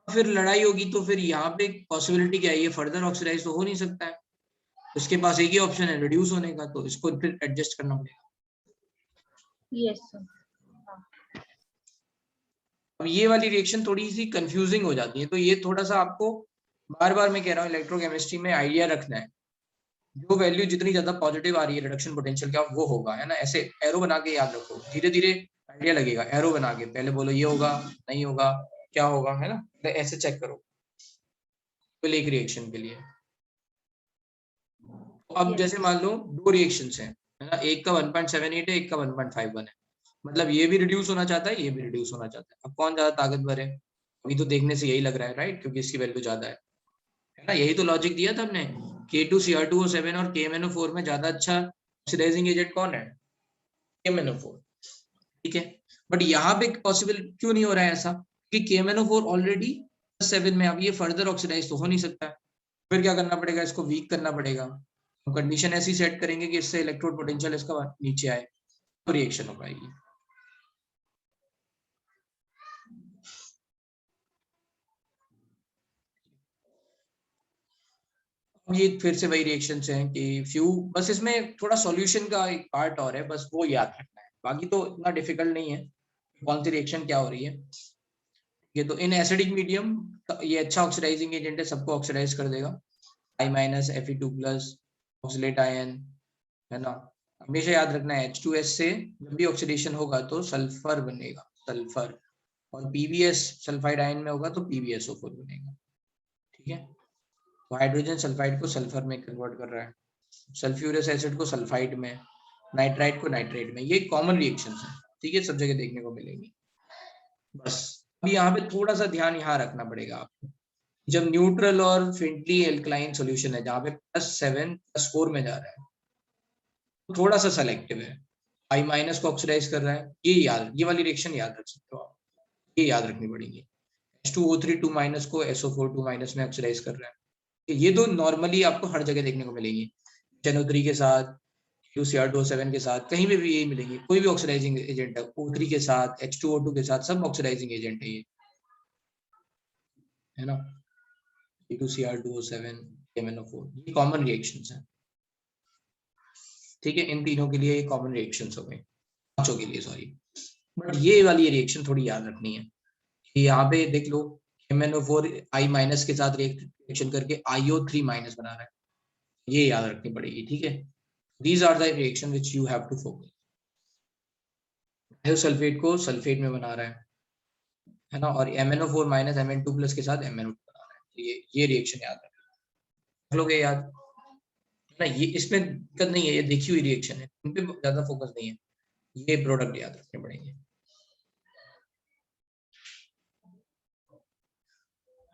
फिर लड़ाई होगी, तो फिर यहाँ पे पॉसिबिलिटी क्या है, ये फर्दर ऑक्सीडाइज तो हो नहीं सकता है, उसके पास एक ही ऑप्शन है रिड्यूस होने का, तो इसको फिर एडजस्ट करना पड़ेगा। Yes sir. अब ये वाली रिएक्शन थोड़ी सी कंफ्यूजिंग हो जाती है, तो ये थोड़ा सा आपको बार बार मैं कह रहा हूँ इलेक्ट्रोकेमिस्ट्री में आइडिया रखना है, जो वैल्यू जितनी ज्यादा पॉजिटिव आ रही है रिडक्शन पोटेंशियल का वो होगा, है ना, ऐसे एरो बना के याद रखो, धीरे धीरे आइडिया लगेगा, एरो बना के पहले बोलो ये होगा नहीं होगा क्या होगा, है ना, ऐसे चेक करो एक रिएक्शन के लिए। अब Yes. जैसे मान लो दो रिएक्शंस हैं, है ना, एक का 1.78 है, एक का 1.51 है, मतलब ये भी रिड्यूस होना चाहता है, ये भी रिड्यूस होना चाहता है। अब कौन ज्यादा ताकतवर है? अभी तो देखने से यही लग रहा है, राइट, क्योंकि इसकी वैल्यू ज्यादा है ना। यही तो लॉजिक दिया था हमने, K2Cr2O7 और KMnO4 में ज्यादा अच्छा ऑक्सीडाइजिंग एजेंट कौन है? KMnO4, ठीक है। बट यहाँ पे पॉसिबल क्यों नहीं हो रहा है ऐसा? कि KMnO4 ऑलरेडी 7 में, अब ये फर्दर ऑक्सीडाइज तो हो नहीं सकता है। फिर क्या करना पड़ेगा? इसको वीक करना पड़ेगा। हम कंडीशन ऐसी सेट करेंगे कि इससे इलेक्ट्रोड पोटेंशियल इसका नीचे आए, तो रिएक्शन हो पाएगी। अब ये फिर से वही रिएक्शंस हैं कि फ्यू, बस इसमें थोड़ा सॉल्यूशन का एक पार्ट और है, बस वो याद रखना है, बाकी तो इतना डिफिकल्ट नहीं है कौन सी रिएक्शन क्या हो रही है। ये तो इन एसिडिक मीडियम ये अच्छा ऑक्सीडाइजिंग एजेंट है, सबको ऑक्सीडाइज कर देगा। I- Fe2+ ऑक्सीलेट आयन, है ना। हमेशा याद रखना है H2S से जब भी ऑक्सीडेशन होगा तो सल्फर बनेगा, सल्फर, और PbS सल्फाइड आयन में होगा तो PbSO4 बनेगा, ठीक है। तो हाइड्रोजन सल्फाइड को सल्फर में कन्वर्ट कर रहा है, सल्फ्यूरस एसिड को सल्फाइड में, नाइट्राइट को नाइट्रेट में। ये कॉमन रिएक्शंस हैं, ठीक है, सब जगह देखने को मिलेंगी। बस अभी यहाँ पे थोड़ा सा ध्यान यहाँ रखना पड़ेगा आपको, जब न्यूट्रल और फेंटली एल्कलाइन सॉल्यूशन है जहाँ पे +7 +4 में जा रहा है, तो थोड़ा सा सेलेक्टिव है, I- को ऑक्सीडाइज कर रहा है, ये वाली रिएक्शन याद रख सकते हो आप, ये याद रखनी पड़ेगी। H2O3 2- को SO4 2- में ऑक्सीडाइज कर रहा है। ये तो नॉर्मली आपको हर जगह देखने को मिलेगी, NO3 के साथ, Cr2O7 के साथ, कहीं पे भी यही मिलेगी, कोई भी ऑक्सीडाइजिंग एजेंट है, O3 के साथ, H2O2 के साथ, सब ऑक्सीडाइजिंग एजेंट है ये, है ना। K2Cr2O7 MnO4 ये कॉमन रिएक्शंस हैं, ठीक है। इन तीनों के लिए ये कॉमन रिएक्शंस हो गए, पांचों के लिए, सॉरी। बट ये वाली रिएक्शन थोड़ी याद रखनी है कि यहाँ पे देख लो, MnO4 I- के साथ रिएक्शन करके IO3- बना रहा है, ये याद रखनी पड़ेगी, ठीक है। These are the reaction which you have to focus. Sulphate को सल्फेट में बना रहा है ना, और MnO4- Mn2+ के साथ MnO2 बना रहा है, तो ये रिएक्शन याद रख लोगे याद ना। ये इसमें दिक्कत नहीं है, ये देखी हुई रिएक्शन है, उन पे ज्यादा फोकस नहीं है, ये प्रोडक्ट याद रखने पड़ेंगे।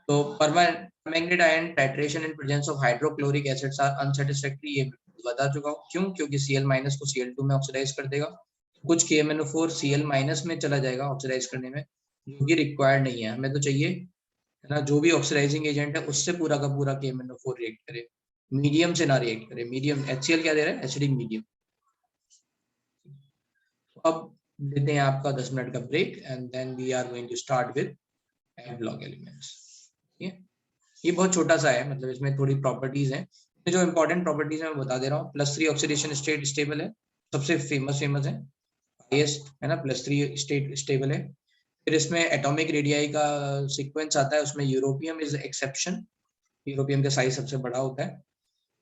तो permanganate ion titration in presence of hydrochloric acids are unsatisfactory, ये बता चुका हूँ क्यों, क्योंकि Cl- को Cl2 में ऑक्सीडाइज कर देगा, कुछ KMnO4 Cl- में चला जाएगा ऑक्सीडाइज करने में, जो कि रिक्वायर्ड नहीं है, हमें तो चाहिए, है ना, जो भी ऑक्सीडाइजिंग एजेंट है उससे पूरा का पूरा KMnO4 रिएक्ट करे, मीडियम से ना रिएक्ट करे। मीडियम HCl क्या दे रहा है? Acidic medium. अब देते हैं आपका 10 मिनट का break and then we are going to start with and block elements. ये बहुत छोटा सा है, मतलब इसमें थोड़ी प्रॉपर्टीज हैं, जो इंपॉर्टेंट प्रॉपर्टीज है मैं बता दे रहा हूँ। +3 ऑक्सीडेशन स्टेट स्टेबल है, सबसे फेमस है, हाईएस्ट, है ना, +3 स्टेट स्टेबल है। फिर इसमें एटॉमिक रेडियाई का सीक्वेंस आता है, उसमें यूरोपियम इज एक्सेप्शन, यूरोपियम का साइज सबसे बड़ा होता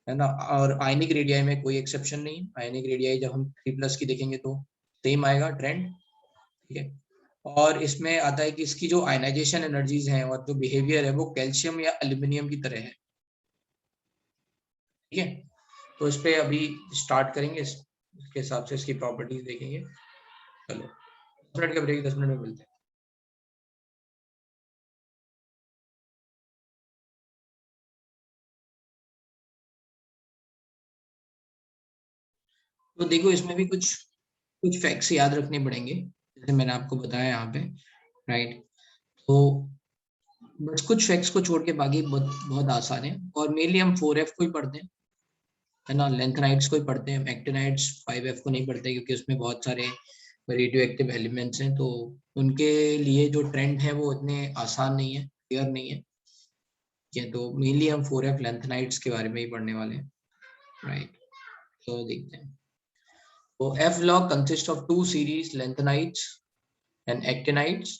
है ना। और आयनिक रेडियाई में कोई एक्सेप्शन नहीं, आयनिक रेडियाई जब हम 3+ की देखेंगे तो सेम आएगा ट्रेंड, ठीक है। और इसमें आता है कि इसकी जो आयनाइजेशन एनर्जीज हैं और जो बिहेवियर है वो कैल्शियम या एल्यूमिनियम की तरह है, ठीक है। तो इस पे अभी स्टार्ट करेंगे, इसके हिसाब से इसकी प्रॉपर्टीज देखेंगे। चलो 10 मिनट का ब्रेक, 10 मिनट में मिलते हैं। तो देखो इसमें भी कुछ कुछ फैक्ट्स याद रखने पड़ेंगे, जैसे मैंने आपको बताया यहाँ पे, राइट। तो बस कुछ फैक्ट्स को छोड़ के बाकी बहुत बहुत आसान है, और मेनली हम 4F को ही पढ़ते हैं, है ना, लेंथेनाइड्स को ही पढ़ते हैं, एक्टिनाइड्स 5F को नहीं पढ़ते क्योंकि उसमें बहुत सारे रेडियो एक्टिव एलिमेंट्स हैं, तो उनके लिए जो ट्रेंड है वो इतने आसान नहीं है, क्लियर नहीं है, तो मेनली हम 4F लेंथेनाइड्स के बारे में ही पढ़ने वाले हैं, राइट। तो देखते हैं। तो F log consists of two series lanthanides and actinides.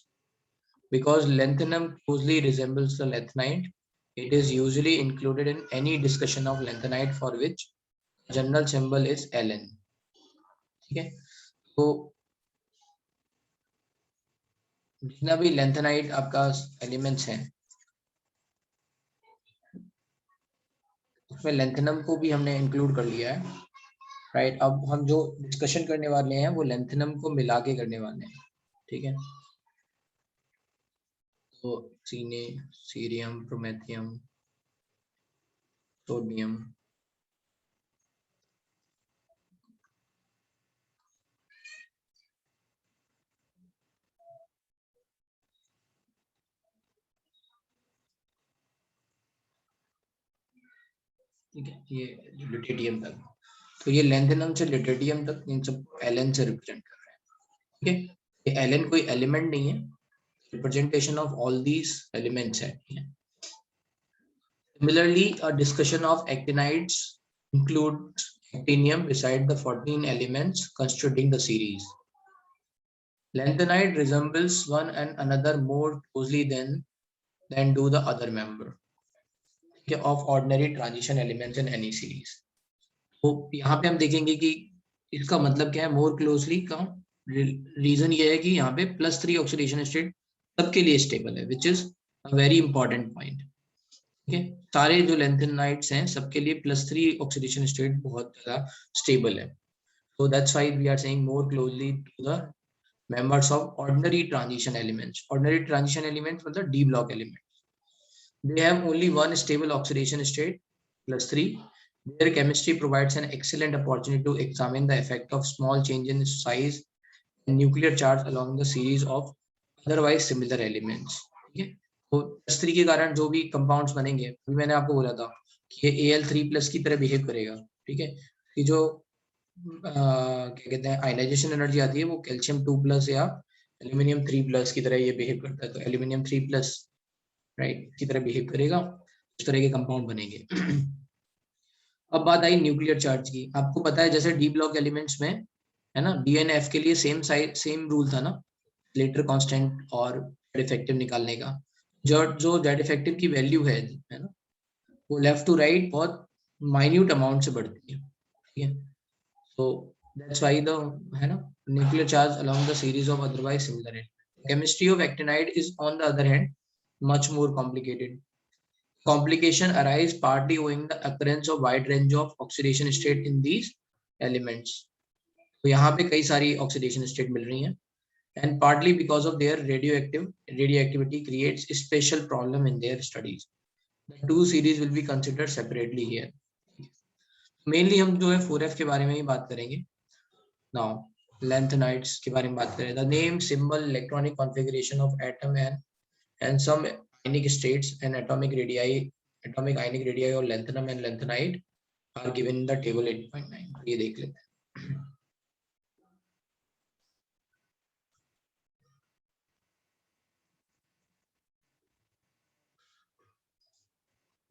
Because lanthanum closely resembles the lanthanide, it is usually included in any discussion of lanthanide for which general symbol is Ln, ठीक है। तो जितना भी lanthanide आपका elements हैं उसमें lanthanum को भी हमने इंक्लूड कर लिया है, राइट। अब हम जो डिस्कशन करने वाले हैं वो लेंथेनम को मिला के करने वाले हैं, ठीक है। तो सीने, सीरियम, प्रोमेथियम, सोडियम, ठीक है, ये ल्यूटेडियम तक। तो ये लेंथेनम से ल्यूटेडियम तक इन सब एलन से रिप्रेजेंट कर रहे हैं, ठीक है। ये एलन कोई एलिमेंट नहीं है, representation of all these elements है, ठीक है। Similarly, a discussion of actinides includes actinium beside the 14 elements constituting the series. Lanthanide resembles one and another more closely than do the other member of ordinary transition elements in any series. तो यहाँ पे हम देखेंगे कि इसका मतलब क्या है मोर क्लोजली का रीजन ये है कि यहाँ पे +3 ऑक्सीडेशन स्टेट सबके लिए स्टेबल है, which is a very important point, ठीक है। सारे जो लेंथेनाइड्स हैं सबके लिए +3 ऑक्सीडेशन स्टेट बहुत ज्यादा स्टेबल है। So that's why we are saying more closely to the members of ordinary transition elements. Ordinary transition elements मतलब D block elements. They have only one stable oxidation state, +3. Their chemistry provides an excellent opportunity to examine the effect of small change in size and nuclear charge along the series of otherwise similar elements. ठीक है, तो +3 के कारण जो भी compounds बनेंगे, अभी मैंने आपको बोला था कि ये Al3+ की तरह बिहेव करेगा, ठीक है। कि जो क्या कहते हैं आयनाइजेशन एनर्जी आती है वो कैल्शियम 2+ या एल्यूमिनियम 3+ की तरह ये बिहेव करता है। तो एल्यूमिनियम 3+ राइट की तरह बिहेव करेगा, इस तरह के कंपाउंड बनेंगे। अब बात आई न्यूक्लियर चार्ज की। आपको पता है जैसे डी ब्लॉक एलिमेंट्स में है ना, डी एन एफ के लिए सेम रूल था ना, लेटर कांस्टेंट और जेड इफेक्टिव निकालने का। जो जेड इफेक्टिव की वैल्यू है ना, वो लेफ्ट टू राइट बहुत माइन्यूट अमाउंट से बढ़ती है, ठीक है। So that's why the है ना nuclear charge along the series of otherwise similar elements. Chemistry of actinide is on the other hand much more complicated. Complication arise partly owing the occurrence of wide range of oxidation state in these elements. तो यहाँ पे कई सारी oxidation state मिल रही हैं, and partly because of their radioactivity creates a special problem in their studies. The two series will be considered separately here. Mainly हम जो है 4F के बारे में ही बात करेंगे। नाउ लैंथेनाइड्स के बारे में बात करें। The name, symbol, electronic configuration of atom and some ionic states and atomic ionic radii और lanthanum and lanthanide are given in the table 8.9। ये देख लेते हैं।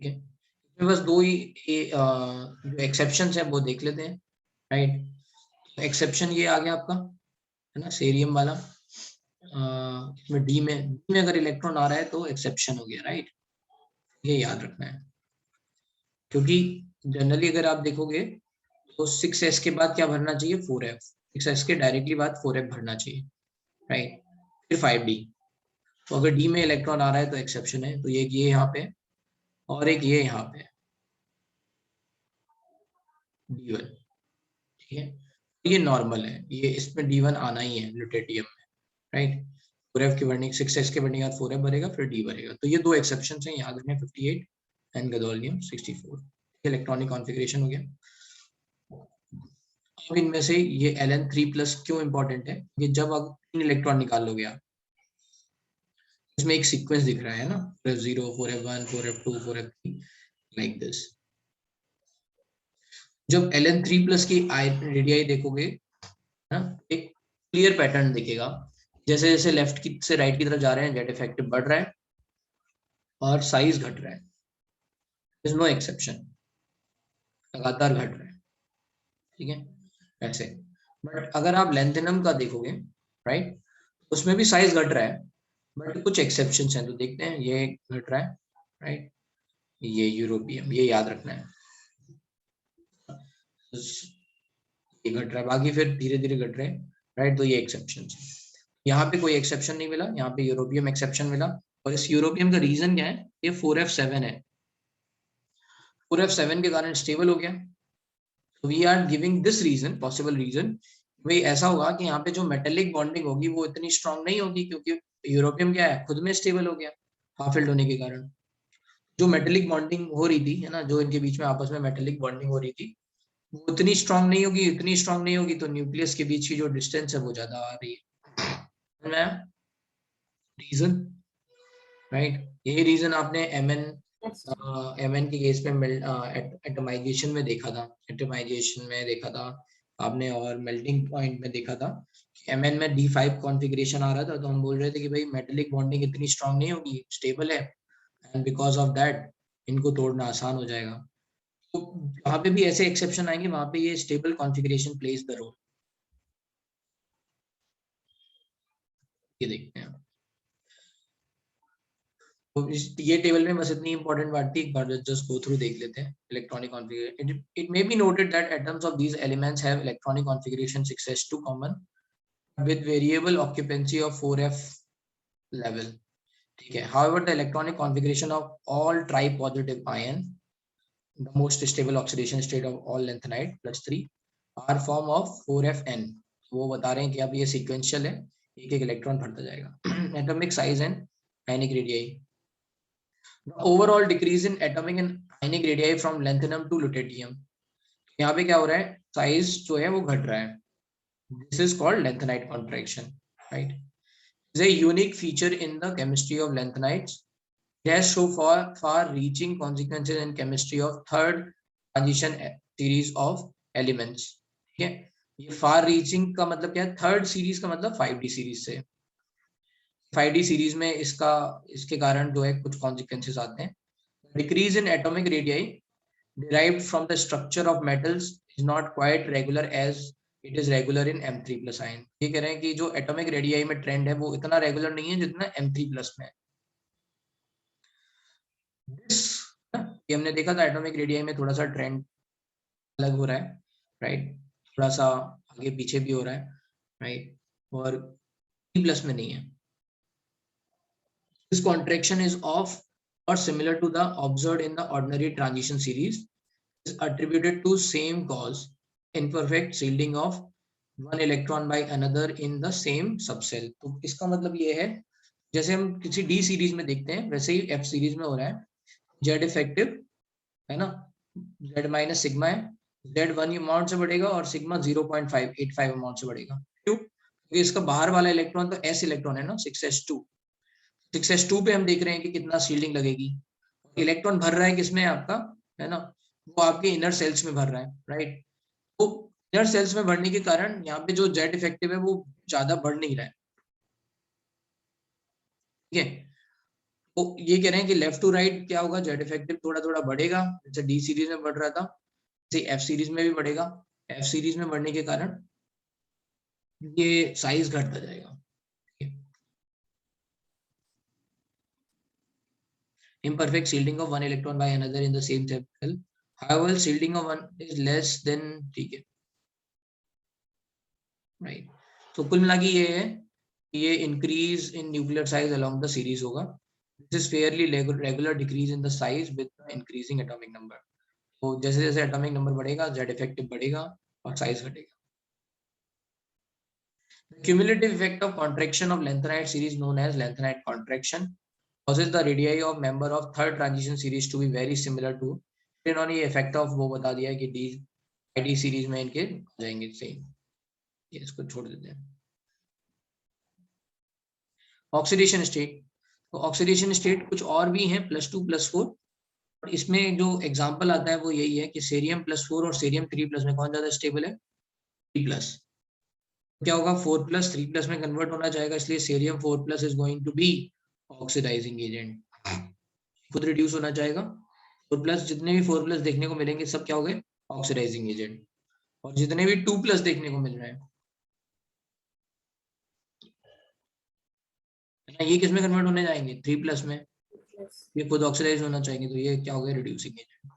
ठीक है, बस दो ही जो एक्सेप्शंस है वो देख लेते हैं, राइट। एक्सेप्शन ये आ गया आपका है ना, सेरियम वाला। इसमें डी में अगर इलेक्ट्रॉन आ रहा है तो एक्सेप्शन हो गया, राइट। ये याद रखना है, क्योंकि जनरली अगर आप देखोगे तो 6s के बाद क्या भरना चाहिए, 4f। 6s के डायरेक्टली बाद 4f भरना चाहिए, राइट। फिर 5d। तो अगर डी में इलेक्ट्रॉन आ रहा है तो एक्सेप्शन है। तो ये यहाँ पे और एक ये यहाँ पे D1, ठीक है। ये नॉर्मल है, ये इसमें D1 आना ही है ल्यूटेटियम में, राइट। 4f की भरनी, 6s के भरने के बाद 4f भरेगा, फिर D भरेगा। तो ये दो एक्सेप्शन हैं, याद रखना। 58 एंड गैडोलियम 64। इलेक्ट्रॉनिक कॉन्फ़िगरेशन हो गया। अब इनमें से ये Ln3+ क्यों इंपॉर्टेंट है, ये जब आप 3 इलेक्ट्रॉन निकाल लोगे आप, इसमें एक सीक्वेंस दिख रहा है ना, 4f0, 4f1, 4f2, 4f3 like this. जब Ln3+ की रेडियाई देखोगे ना, एक क्लियर पैटर्न दिखेगा। जैसे जैसे लेफ्ट की से राइट की तरफ जा रहे हैं जेड इफेक्टिव बढ़ रहा है और साइज घट रहा है, इज नो एक्सेप्शन, लगातार घट रहा है, ठीक है ऐसे। बट अगर आप लेंथेनम का देखोगे, राइट, उसमें भी साइज घट रहा है, बट कुछ एक्सेप्शंस हैं। तो देखते हैं, ये घट रहा है, राइट, ये यूरोपियम, ये याद रखना है, ये घट रहा है, बाकी फिर धीरे धीरे घट रहे हैं, राइट। तो ये एक्सेप्शन है। यहाँ पे कोई एक्सेप्शन नहीं मिला, यहाँ पे यूरोपियम एक्सेप्शन मिला। और इस यूरोपियम का रीजन क्या है, ये 4f7 है। 4f7 के कारण स्टेबल हो गया। तो we are giving this reason, possible reason, भाई ऐसा होगा कि यहाँ पे जो मेटेलिक बॉन्डिंग होगी वो इतनी स्ट्रांग नहीं होगी, क्योंकि यूरोपियम क्या है, खुद में स्टेबल हो गया हाफ फिल्ड होने के कारण। जो मेटेलिक बॉन्डिंग हो रही थी, है ना, जो इनके बीच में आपस में मेटेलिक बॉन्डिंग हो रही थी, वो उतनी स्ट्रांग नहीं होगी, इतनी स्ट्रांग नहीं होगी, तो न्यूक्लियस के बीच की जो डिस्टेंस है वो ज्यादा आ रही है। रीजन, राइट, यही रीजन आपने एमएन के केस में एटमाइजेशन में देखा था, एटमाइजेशन में देखा था आपने, और मेल्टिंग पॉइंट में देखा था कि एमएन में D5 कॉन्फ़िगरेशन आ रहा था, तो हम बोल रहे थे कि भाई मेटेलिक बॉन्डिंग इतनी स्ट्रांग नहीं होगी, स्टेबल है, एंड बिकॉज ऑफ दैट इनको तोड़ना आसान हो जाएगा। तो वहां पे भी ऐसे एक्सेप्शन आएंगे, वहां पे ये stable configuration plays the role. ये देखते हैं, तो ये टेबल में बस इतनी इंपॉर्टेंट बात थी, एक बार जस्ट गो थ्रू देख लेते हैं। Electronic configuration, it may be noted that atoms of these elements have electronic configuration 6s2 common with variable occupancy of 4f level, ठीक है। However, the electronic configuration of all tri-positive ion, the most stable oxidation state of all lanthanide +3, are form of 4fn। वो बता रहे हैं कि अब ये sequential है, एक एक इलेक्ट्रॉन भरता जाएगा। Atomic size and ionic radii, the overall decrease in atomic and ionic radii from lanthanum to lutetium, यहाँ पे क्या हो रहा है, साइज जो है वो घट रहा है। This is called lanthanide contraction, right? Is a unique feature in the chemistry of lanthanides. It has so far-reaching consequences in chemistry of third transition series of elements. ठीक है, ये far-reaching का मतलब क्या है, थर्ड सीरीज का मतलब 5D series से। 5D सीरीज में इसके कारण जो है कुछ consequences आते हैं। Decrease in atomic radii derived from the structure of metals is not quite regular as it is regular in M3+ ion. ये कह रहे हैं कि जो एटॉमिक रेडियाई में ट्रेंड है वो इतना रेगुलर नहीं है जितना M3+ में है। ये हमने देखा था, एटॉमिक रेडियाई में थोड़ा सा ट्रेंड अलग हो रहा है, राइट, थोड़ा सा आगे पीछे भी हो रहा है, राइट, और M3+ में नहीं है। This contraction is of or similar to the observed in the ordinary transition series, is attributed to same cause, imperfect shielding of one electron by another in the same subcell। तो इसका मतलब ये है, जैसे हम किसी D सीरीज में देखते हैं वैसे ही F सीरीज में हो रहा है। Z इफेक्टिव है ना, Z माइनस सिग्मा है, Z 1 अमाउंट से बढ़ेगा और सिग्मा 0.585 अमाउंट से बढ़ेगा। क्यों? क्योंकि इसका बाहर वाला इलेक्ट्रॉन तो S इलेक्ट्रॉन है ना, 6s2 पे हम देख रहे हैं कि कितना शील्डिंग लगेगी। इलेक्ट्रॉन भर रहा है किसमें आपका, है ना, वो आपके इनर सेल्स में भर रहा है, राइट। तो इनर सेल्स में बढ़ने के कारण यहाँ पे जो जेड इफेक्टिव है वो ज्यादा बढ़ नहीं रहा है, ठीक है। तो ये कह रहे हैं कि लेफ्ट टू राइट क्या होगा, जेड इफेक्टिव थोड़ा थोड़ा बढ़ेगा, जैसे डी सीरीज में बढ़ रहा था जैसे एफ सीरीज में भी बढ़ेगा। एफ सीरीज में बढ़ने के कारण ये साइज घटता जाएगा। Imperfect shielding of one electron by another in the same cell. However, shielding of one is less than, ठीक है, right. तो कुल मिला के ये है कि ये increase in nuclear size along the series होगा। This is fairly regular decrease in the size with the increasing atomic number। तो जैसे जैसे atomic number बढ़ेगा, Z effective बढ़ेगा और size घटेगा। The cumulative effect of contraction of lanthanide series known as lanthanide contraction causes the radii of member of third transition series to be very similar to, इन्होंने ये effect of वो बता दिया है कि D सीरीज में इनके आ जाएंगे सेम। ये इसको छोड़ देते हैं। ऑक्सीडेशन स्टेट, तो ऑक्सीडेशन स्टेट कुछ और भी हैं, +2 +4, और इसमें जो एग्जांपल आता है वो यही है कि सेरियम +4 और सेरियम 3+ में कौन ज्यादा स्टेबल है, 3+। क्या होगा, 4+ 3+ में कन्वर्ट होना चाहेगा, इसलिए cerium 4+ is going to be oxidising agent, खुद रिड्यूस होना चाहेगा। 4+, जितने भी 4+ देखने को मिलेंगे सब क्या हो गए, ऑक्सीडाइजिंग एजेंट। और जितने भी 2+ देखने को मिल रहे हैं, ये किस में कन्वर्ट होने जाएंगे, 3+ में, ये खुद ऑक्सीडाइज होना चाहिए, तो ये क्या हो गया, रिड्यूसिंग एजेंट।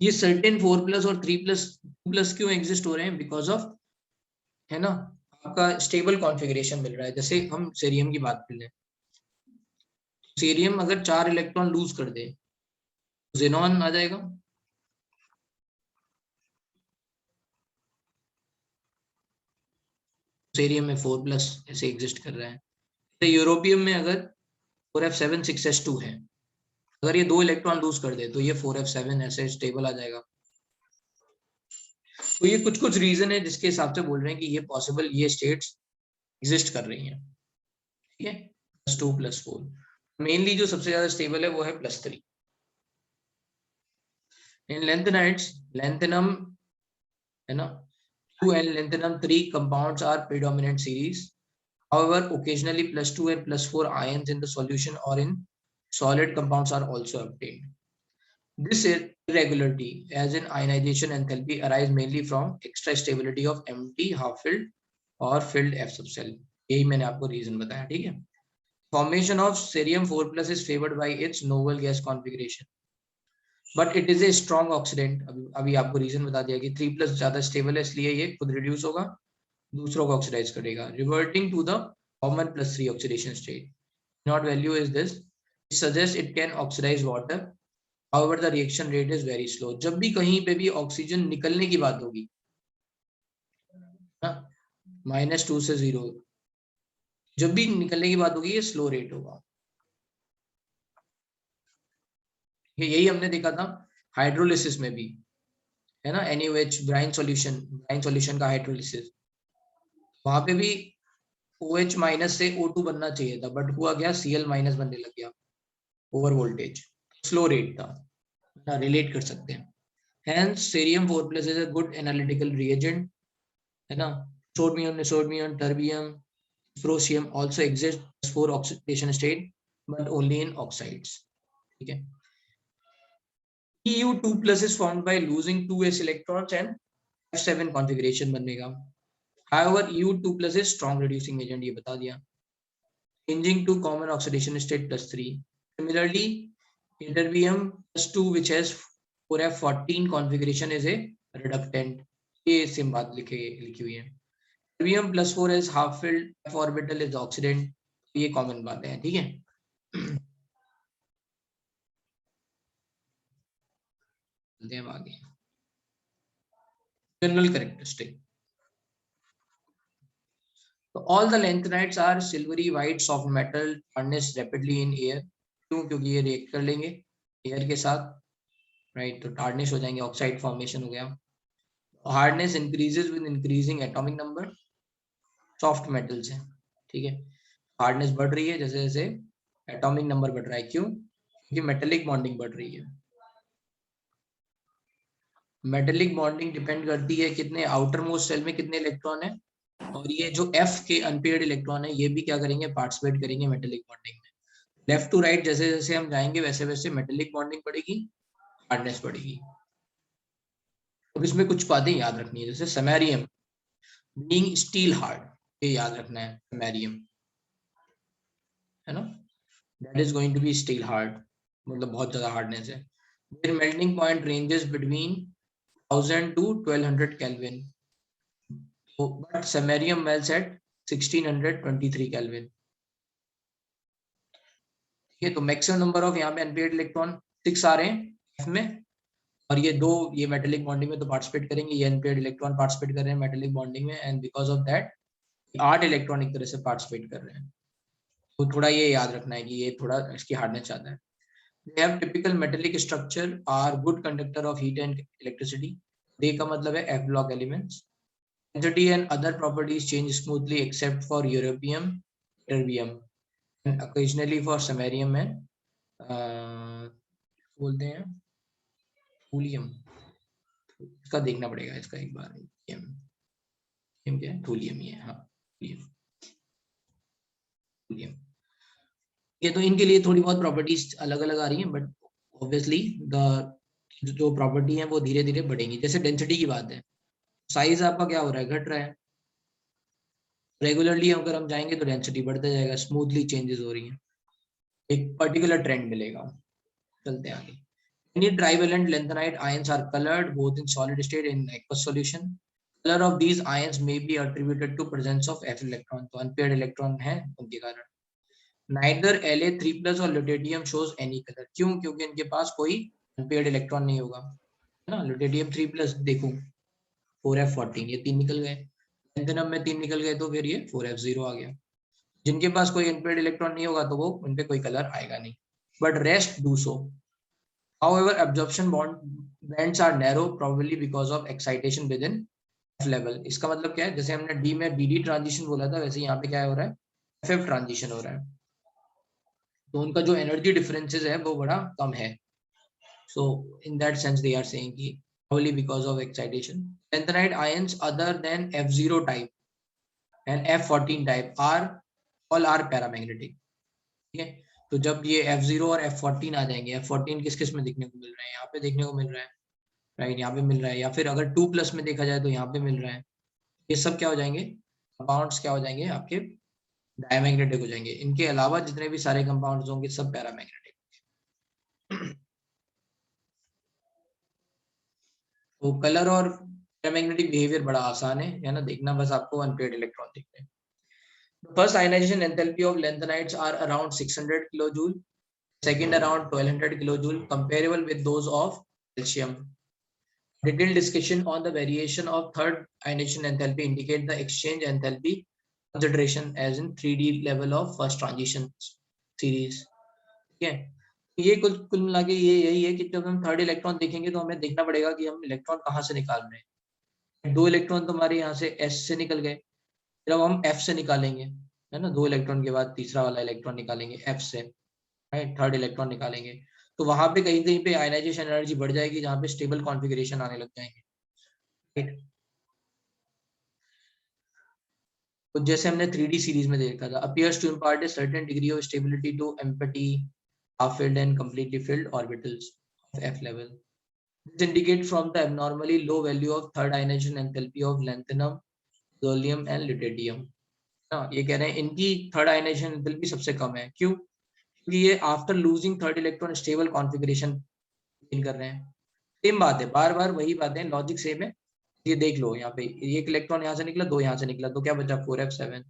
ये सर्टेन 4+ और 3+ 2+ क्यों एग्जिस्ट हो रहे हैं, बिकॉज ऑफ, है ना, आपका स्टेबल कॉन्फ़िगरेशन मिल रहा है। जैसे हम सेरियम की बात कर लें, सेरियम अगर 4 इलेक्ट्रॉन लूज कर दे, xenon आ जाएगा। सेरियम में 4+ ऐसे एग्जिस्ट कर रहा है। तो यूरोपियम में अगर 4f7 6s2 है, अगर ये 2 इलेक्ट्रॉन लूज कर दे तो ये 4f7 ऐसे स्टेबल आ जाएगा। तो ये कुछ कुछ रीजन है जिसके हिसाब से बोल रहे हैं कि ये पॉसिबल, ये स्टेट्स एग्जिस्ट कर रही हैं। ठीक है, +2 +4। मेनली जो सबसे ज्यादा स्टेबल है वो है +3। इन lanthanide, lanthanum है ना, 2 and lanthanum 3 compounds are predominant series. However, occasionally +2 and +4 ions in the solution or in solid compounds are also obtained. This irregularity, as in ionization enthalpy, arise mainly from extra stability of empty, half-filled or filled F subcell. यही मैंने आपको reason बताया। ठीक है, formation of cerium 4+ is favored by its novel gas configuration, but it is a strong oxidant. अभी आपको reason बता दिया कि 3+ ज्यादा स्टेबल है, इसलिए ये खुद रिड्यूस होगा, दूसरों को ऑक्सीडाइज करेगा, reverting to the common +3 oxidation state. Naught value is this, it suggest it can oxidise water, however the reaction rate is very slow. जब भी कहीं पे भी ऑक्सीजन निकलने की बात होगी ना, -2 से 0, जब भी निकलने की बात होगी ये स्लो रेट होगा। यही हमने देखा था हाइड्रोलिसिस में भी, है ना, NaOH ब्राइन सॉल्यूशन का हाइड्रोलिसिस, वहां पे भी OH- से O2 बनना चाहिए था, बट हुआ क्या, Cl- बनने लग गया, ओवर वोल्टेज, स्लो रेट था, रिलेट कर सकते हैं। Hence, cerium 4+ is a good analytical reagent, है ना। Strontium, neodymium, terbium, dysprosium also exist as 4 oxidation state, but only in oxides. ठीक है, Eu2+ is formed by losing 2s electrons and F7 configuration बनेगा। However, Eu2+ is strong reducing agent, ये बता दिया, changing to common oxidation state +3. Similarly, ytterbium+2 which has 4f14 configuration is a reductant, ये same बात लिखी हुई है। Terbium +4 is half filled, f orbital is oxidant, ये कॉमन बात है। ठीक है, आगे general characteristic. So all the lanthanides are silvery white soft metal harnessed rapidly in air. क्यों? क्योंकि ये रिएक्ट कर लेंगे एयर के साथ, राइट, तो टार्निश हो जाएंगे, ऑक्साइड फॉर्मेशन हो गया। Hardness increases with increasing atomic number, soft metals हैं। ठीक है, हार्डनेस बढ़ रही है जैसे जैसे एटॉमिक नंबर बढ़ रहा है। क्यों? क्योंकि मेटेलिक बॉन्डिंग बढ़ रही है। मेटेलिक बॉन्डिंग डिपेंड करती है कितने आउटर मोस्ट सेल में कितने इलेक्ट्रॉन है, और ये जो F के अनपेयर्ड इलेक्ट्रॉन है ये भी क्या करेंगे, पार्टिसिपेट करेंगे मेटेलिक बॉन्डिंग में। लेफ्ट टू राइट जैसे जैसे हम जाएंगे वैसे वैसे मेटेलिक बॉन्डिंग बढ़ेगी, हार्डनेस बढ़ेगी। अब इसमें कुछ बातें याद रखनी है, जैसे समैरियम बीइंग स्टील हार्ड, ये याद रखना है, समैरियम है ना, that is going to be steel hard, मतलब बहुत ज्यादा हार्डनेस है। Their melting point ranges between 1000 to 1200 Kelvin, but samarium melts at 1623 Kelvin। ठीक है, तो मैक्सिमम नंबर ऑफ यहाँ पे अनपेयर्ड इलेक्ट्रॉन 6 आ रहे हैं F में, और ये दो ये मेटेलिक बॉन्डिंग में तो पार्टिसिपेट करेंगे, ये अनपेयर्ड इलेक्ट्रॉन पार्टिसिपेट कर रहे हैं मेटेलिक बॉन्डिंग में, and because of that 8 electron एक तरह से पार्टिसिपेट कर रहे हैं। तो थोड़ा ये याद रखना है कि ये थोड़ा इसकी हार्डनेस ज्यादा है। They have typical metallic structure, are good conductor of heat and electricity. They का मतलब है F block elements. Density and other properties change smoothly except for europium, terbium, and occasionally for samarium and बोलते हैं thulium. इसका देखना पड़ेगा, इसका एक बार थूलियम क्या है, थूलियम ही है, हाँ थूलियम। ये तो इनके लिए थोड़ी बहुत प्रॉपर्टीज अलग अलग आ रही हैं, बट ऑब्वियसली द जो प्रॉपर्टी है वो धीरे धीरे बढ़ेंगी। जैसे डेंसिटी की बात है, साइज आपका क्या हो रहा है, घट रहा है, रेगुलरली अगर हम जाएंगे तो डेंसिटी बढ़ता जाएगा, स्मूथली चेंजेस हो रही है, एक पर्टिकुलर ट्रेंड मिलेगा। चलते हैं आगे। Any trivalent lanthanide ions are colored both in solid state and in aqueous solution. Color of these ions may be attributed to presence of F electron, तो unpaired electron है उनके कारण। Neither La3+ और lutetium shows any color, क्यों? क्योंकि इनके पास कोई unpaired electron नहीं होगा, है ना। ल्यूटेरियम 3+ देखूं 4f14, ये 3 निकल गए। लैंथेनम में 3 निकल गए तो फिर ये 4f0 आ गया। जिनके पास कोई अनपेयर्ड इलेक्ट्रॉन नहीं होगा तो वो उनपे कोई कलर आएगा नहीं, but rest do so. However, absorption bands are narrow, probably because of excitation within F level. इसका मतलब क्या है, जैसे हमने D में DD ट्रांजिशन बोला था, वैसे यहाँ पे क्या हो रहा है, FF ट्रांजिशन हो रहा है, तो उनका जो एनर्जी डिफरेंसेस है वो बड़ा कम है। So in that sense they are saying कि probably because of excitation. Lanthanide ions other than F0 type and F14 type all are paramagnetic. ठीक है, तो जब ये F0 और F14 आ जाएंगे, F14 किस किस में देखने को मिल रहा है, यहाँ पे देखने को मिल रहा है, राइट, यहाँ पे मिल रहा है, या फिर अगर 2+ में देखा जाए तो यहाँ पे मिल रहा है। ये सब क्या हो जाएंगे, कंपाउंड्स क्या हो जाएंगे, आपके डायमैग्नेटिक हो जाएंगे। इनके अलावा जितने भी सारे कंपाउंड्स होंगे सब पैरामैग्नेटिक। तो कलर और पैरामैग्नेटिक बिहेवियर बड़ा आसान है ना, देखना बस आपको अनपेयर्ड इलेक्ट्रॉन दिखते हैं। First ionization enthalpy of lanthanides are around 600 kilojoule, second around 1200 kilojoule, comparable with those of calcium. Detailed discussion on the variation of third ionization enthalpy indicate the exchange enthalpy consideration as in 3D level of first transition series. ठीक है, ये कुल मिला के ये यही है कि जब हम थर्ड इलेक्ट्रॉन देखेंगे तो हमें देखना पड़ेगा कि हम इलेक्ट्रॉन कहाँ से निकाल रहे हैं। 2 इलेक्ट्रॉन तो हमारे यहाँ से S से निकल गए, जब हम F से निकालेंगे, है ना, 2 इलेक्ट्रॉन के बाद तीसरा वाला इलेक्ट्रॉन निकालेंगे F से, राइट, थर्ड इलेक्ट्रॉन निकालेंगे, तो वहां पे कहीं कहीं पे आयनाइजेशन एनर्जी बढ़ जाएगी, जहाँ पे स्टेबल कॉन्फ़िगरेशन आने लग जाएंगे, राइट। तो जैसे हमने 3D सीरीज में देखा था, appears to impart a certain degree of stability to empty, half-filled and completely filled orbitals of F level. This indicates from the abnormally low value of third ionization enthalpy of lanthanum, polonium and lutetium. हाँ, ये कह रहे हैं इनकी third ionization enthalpy सबसे कम है। क्यों? क्योंकि ये after losing third electron stable configuration कर रहे हैं। सेम बात है, बार बार वही बातें, लॉजिक सेम है। ये देख लो, यहाँ पे एक इलेक्ट्रॉन यहाँ से निकला, 2 यहाँ से निकला, तो क्या बचा, 4f7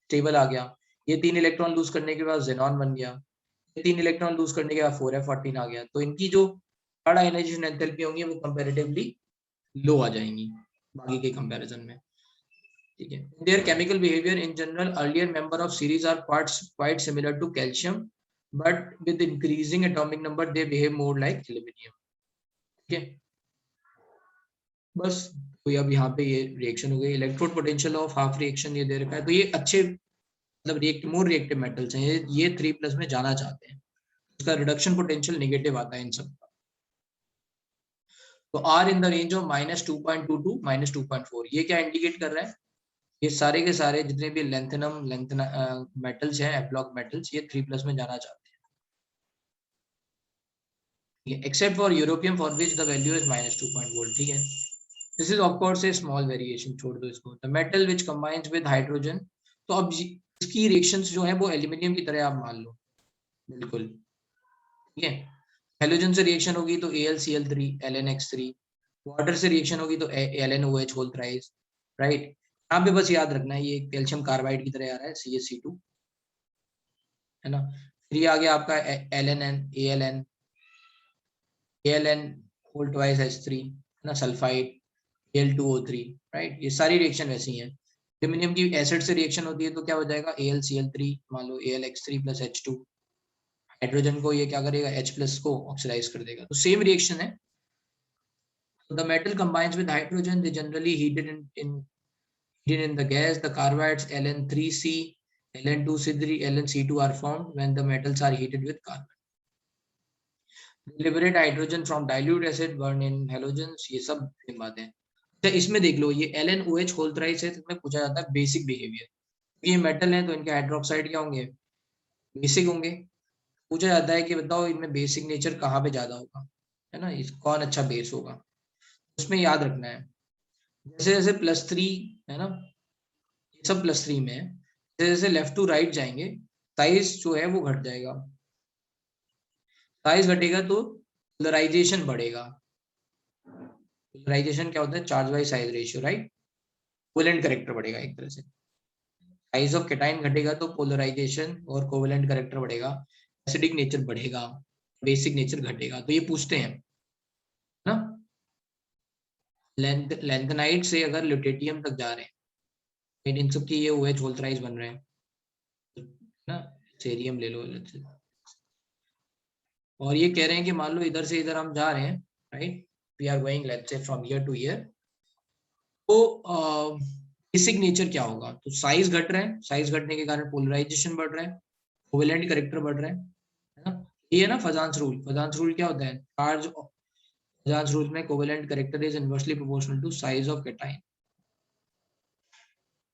स्टेबल आ गया। ये 3 इलेक्ट्रॉन लूज करने के बाद जेनॉन बन गया, ये 3 इलेक्ट्रॉन लूज करने के बाद 4f14 आ गया। तो इनकी जो थर्ड आयनाइजेशन एंथैल्पी होंगी वो कंपैरेटिवली लो आ जाएंगी बाकी के कंपैरिजन में, ठीक है। Their chemical behavior in general, earlier member of series are quite similar to calcium, but with increasing atomic number they behave more like aluminium, ठीक है। बस, तो अब यहाँ पे ये रिएक्शन हो गई। Electrode potential of half reaction ये दे रखा है, तो ये अच्छे मतलब मोर रिएक्टिव मेटल्स हैं, ये 3+ में जाना चाहते हैं, इसका रिडक्शन पोटेंशियल नेगेटिव आता है इन सब का। तो are in the range of -2.2 to -2.4, ये क्या इंडिकेट कर रहा है, ये सारे के सारे जितने भी लेंथेनम मेटल्स हैं, एप्लॉक मेटल्स, ये 3+ में जाना चाहते हैं, except for europium for which the value is -2.1, ठीक है। This is of course A small variation, छोड़ दो इसको। The metal which combines with hydrogen, तो अब इसकी रिएक्शंस जो है वो एल्यूमिनियम की तरह आप मान लो, बिल्कुल, ठीक है। हैलोजन से रिएक्शन होगी तो AlCl3 LnX3, वाटर से रिएक्शन होगी तो LnOH होल थ्राइस, राइट। यहाँ पे बस याद रखना है ये कैल्शियम कार्बाइड की तरह आ रहा है, CaC2, है ना। फिर ये आ गया आपका ALN होल ट्वाइस H3, है ना, सल्फाइड Al2O3, राइट। ये सारी रिएक्शन वैसी हैं। एल्यूमिनियम की एसिड से रिएक्शन होती है तो क्या हो जाएगा, AlCl3 मान लो AlX3 + H2, हाइड्रोजन को ये क्या करेगा, H+ को ऑक्सीडाइज कर देगा, तो सेम रिएक्शन है। The metal combines with hydrogen, they generally heated in the gas. The carbides Ln3C, Ln2C3, Lnc2 are formed when the metals are heated with carbon. Liberate hydrogen from dilute acid, burn in halogens, ये सब same बात है। तो इसमें देख लो, ये LnOH whole thrice है, इसमें पूछा जाता है बेसिक बिहेवियर, ये मेटल है तो इनके हाइड्रोक्साइड क्या होंगे, बेसिक होंगे। पूछा जाता है कि बताओ इनमें बेसिक नेचर कहाँ पे ज्यादा होगा, है ना, कौन अच्छा बेस होगा, उसमें याद रखना है। जैसे जैसे +3 है ना, ये सब +3 में है, जैसे जैसे लेफ्ट टू राइट जाएंगे साइज जो है वो घट जाएगा, साइज घटेगा तो पोलराइजेशन बढ़ेगा। पोलराइजेशन क्या होता है, charge by size ratio, right, covalent character बढ़ेगा एक तरह से। साइज ऑफ कैटायन घटेगा तो पोलराइजेशन और कोवेलेंट कैरेक्टर बढ़ेगा, एसिडिक नेचर बढ़ेगा, बेसिक नेचर घटेगा। तो ये पूछते हैं लैंथेनाइट से अगर ल्यूटेटियम तक जा रहे हैं, इन सब की ये OH होल थ्राइस बन रहे हैं ना, सेरियम ले लो अलग से। और ये कह रहे हैं कि मान लो इधर से इधर हम जा रहे हैं, right, we are going let's say from year to year, तो बेसिक नेचर क्या होगा, तो साइज घट रहा है, साइज घटने के कारण पोलराइजेशन बढ़ रहा है, कोवेलेंट कैरेक्टर बढ़ रहा है ना। ये है ना फजांस रूल। फजांस रूल क्या होता है, चार्ज, फजांस रूल में covalent character is inversely proportional to size of cation.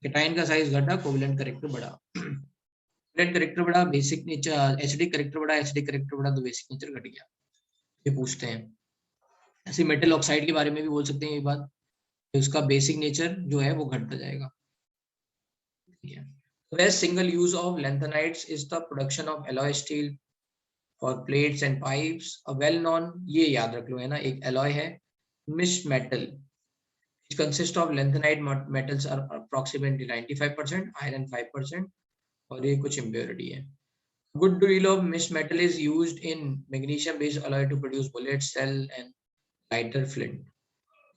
Cation का साइज घटा, कोवेलेंट कैरेक्टर बढ़ा, कोवेलेंट कैरेक्टर बढ़ा, बेसिक नेचर, एसिडिक कैरेक्टर बढ़ा, एसिडिक कैरेक्टर बढ़ा तो बेसिक नेचर घट गया। ये पूछते हैं। ऐसे मेटल ऑक्साइड के बारे में भी बोल सकते हैं ये बात, उसका बेसिक नेचर जो है वो घटता जाएगा। The best single use of lanthanides is the production of alloy steel for plates and pipes. A well known, ये याद रख लो है ना, एक alloy है mish metal which consists of lanthanide metals are approximately 95%, iron 5%, और ये कुछ impurity है। Good deal of mish metal is used in magnesium based alloy to produce bullets, cell and lighter flint.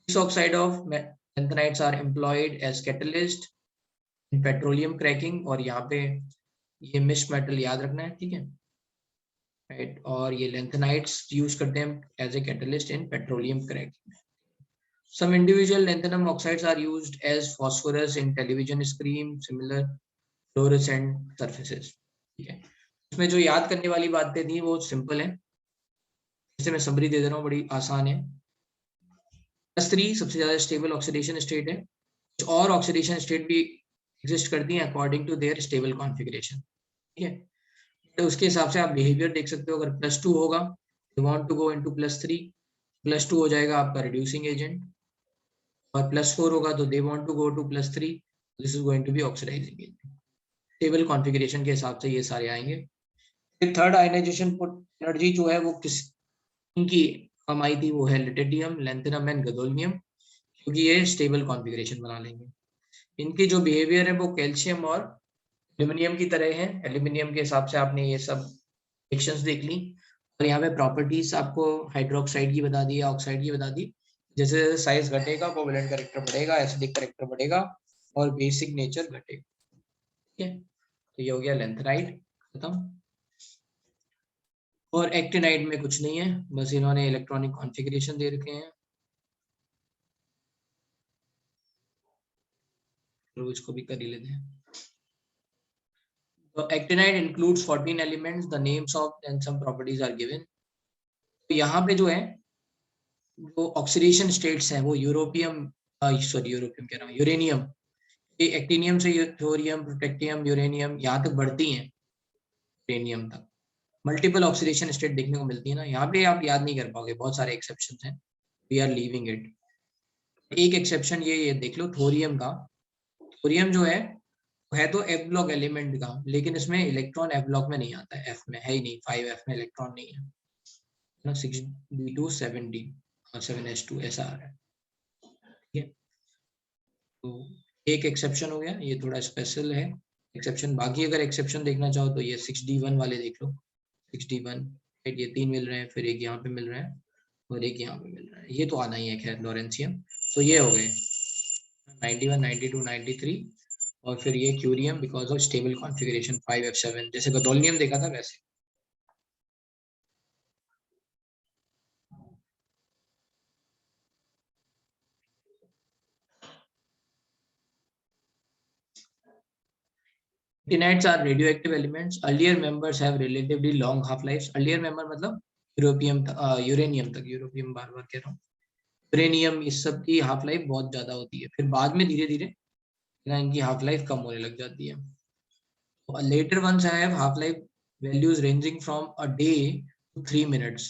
This oxide of lanthanides are employed as catalyst in petroleum cracking, और यहाँ पे ये मिश metal याद रखना है, ठीक है, राइट। और ये लैंथेनाइड्स यूज करते हैं as a catalyst in petroleum cracking. Some individual lanthanum oxides are used as phosphorus in television screen, similar fluorescent surfaces, ठीक है। इसमें जो याद करने वाली बातें थी वो सिंपल है, जैसे मैं समरी दे दे रहा हूँ, बड़ी आसान है। +3 सबसे ज्यादा स्टेबल ऑक्सीडेशन स्टेट है, कुछ और ऑक्सीडेशन स्टेट भी एग्जिस्ट करती हैं according to their stable configuration, ठीक है। तो उसके हिसाब से आप बिहेवियर देख सकते हो। अगर +2 होगा, you want to go into +3, +2 हो जाएगा आपका रिड्यूसिंग एजेंट, और +4 होगा तो they want to go to +3, this is going to be oxidising agent. Stable configuration के हिसाब से ये सारे आएंगे। फिर थर्ड आयनाइजेशन एनर्जी जो है वो किस इनकी कम आई थी, वो है लिथियम, लैंथेनम एंड गैडोलिनियम, क्योंकि ये स्टेबल कॉन्फ़िगरेशन बना लेंगे। इनकी जो बिहेवियर है वो कैल्शियम और एल्यूमिनियम की तरह है। एल्यूमिनियम के हिसाब से आपने ये सब रिएक्शंस देख ली, और यहाँ पे प्रॉपर्टीज आपको हाइड्रोक्साइड की बता दी या ऑक्साइड की बता दी। जैसे जैसे साइज घटेगा कोवेलेंट कैरेक्टर बढ़ेगा, एसिडिक कैरेक्टर बढ़ेगा, और बेसिक नेचर घटेगा, ठीक है। तो ये हो गया लैंथेनाइड खत्म। और एक्टिनाइड में कुछ नहीं है, बस इन्होंने इलेक्ट्रॉनिक कॉन्फ़िगरेशन दे रखे हैं, तो इसको भी कर ही लेते हैं। So actinide includes 14 elements, the names of and some properties are given. तो यहाँ पे जो है, जो ऑक्सीडेशन स्टेट्स हैं वो यूरोपियम कह रहा हूँ, यूरेनियम, ये एक्टिनियम से थोरियम, प्रोटेक्टियम, यूरेनियम यहाँ तक बढ़ती हैं, यूरेनियम तक मल्टीपल ऑक्सीडेशन स्टेट देखने को मिलती है ना। यहाँ पे आप याद नहीं कर पाओगे, बहुत सारे एक्सेप्शन हैं, वी आर लीविंग इट। एक एक्सेप्शन ये देख लो थोरियम का। थोरियम जो है तो एफ ब्लॉक एलिमेंट का, लेकिन इसमें इलेक्ट्रॉन एफ ब्लॉक में नहीं आता है, एफ में है ही नहीं, 5f में इलेक्ट्रॉन नहीं है ना, 6d2 7d 7s2 ऐसा आ रहा है, ठीक है। तो एक एक्सेप्शन हो गया, ये थोड़ा स्पेशल है एक्सेप्शन। बाकी अगर एक्सेप्शन देखना चाहो तो ये 6d1 वाले देख लो, 6d1, ये 3 मिल रहे हैं, फिर एक यहाँ पे मिल रहा है और एक यहाँ पे मिल रहा है, ये तो आना ही है खैर, लॉरेंशियम। तो ये हो गए 91, 92, 93, और फिर ये curium because of stable configuration 5f7, जैसे गैडोलिनियम देखा था वैसे। Actinides are radioactive elements. Earlier members have relatively long half lives. Earlier member मतलब यूरेनियम तक, यूरोपियम बार बार कह रहा हूँ, यूरेनियम, इस सब की हाफ लाइफ बहुत ज्यादा होती है, फिर बाद में धीरे धीरे इनकी हाफ लाइफ कम होने लग जाती है। Later ones have half life values ranging from a day to 3 minutes.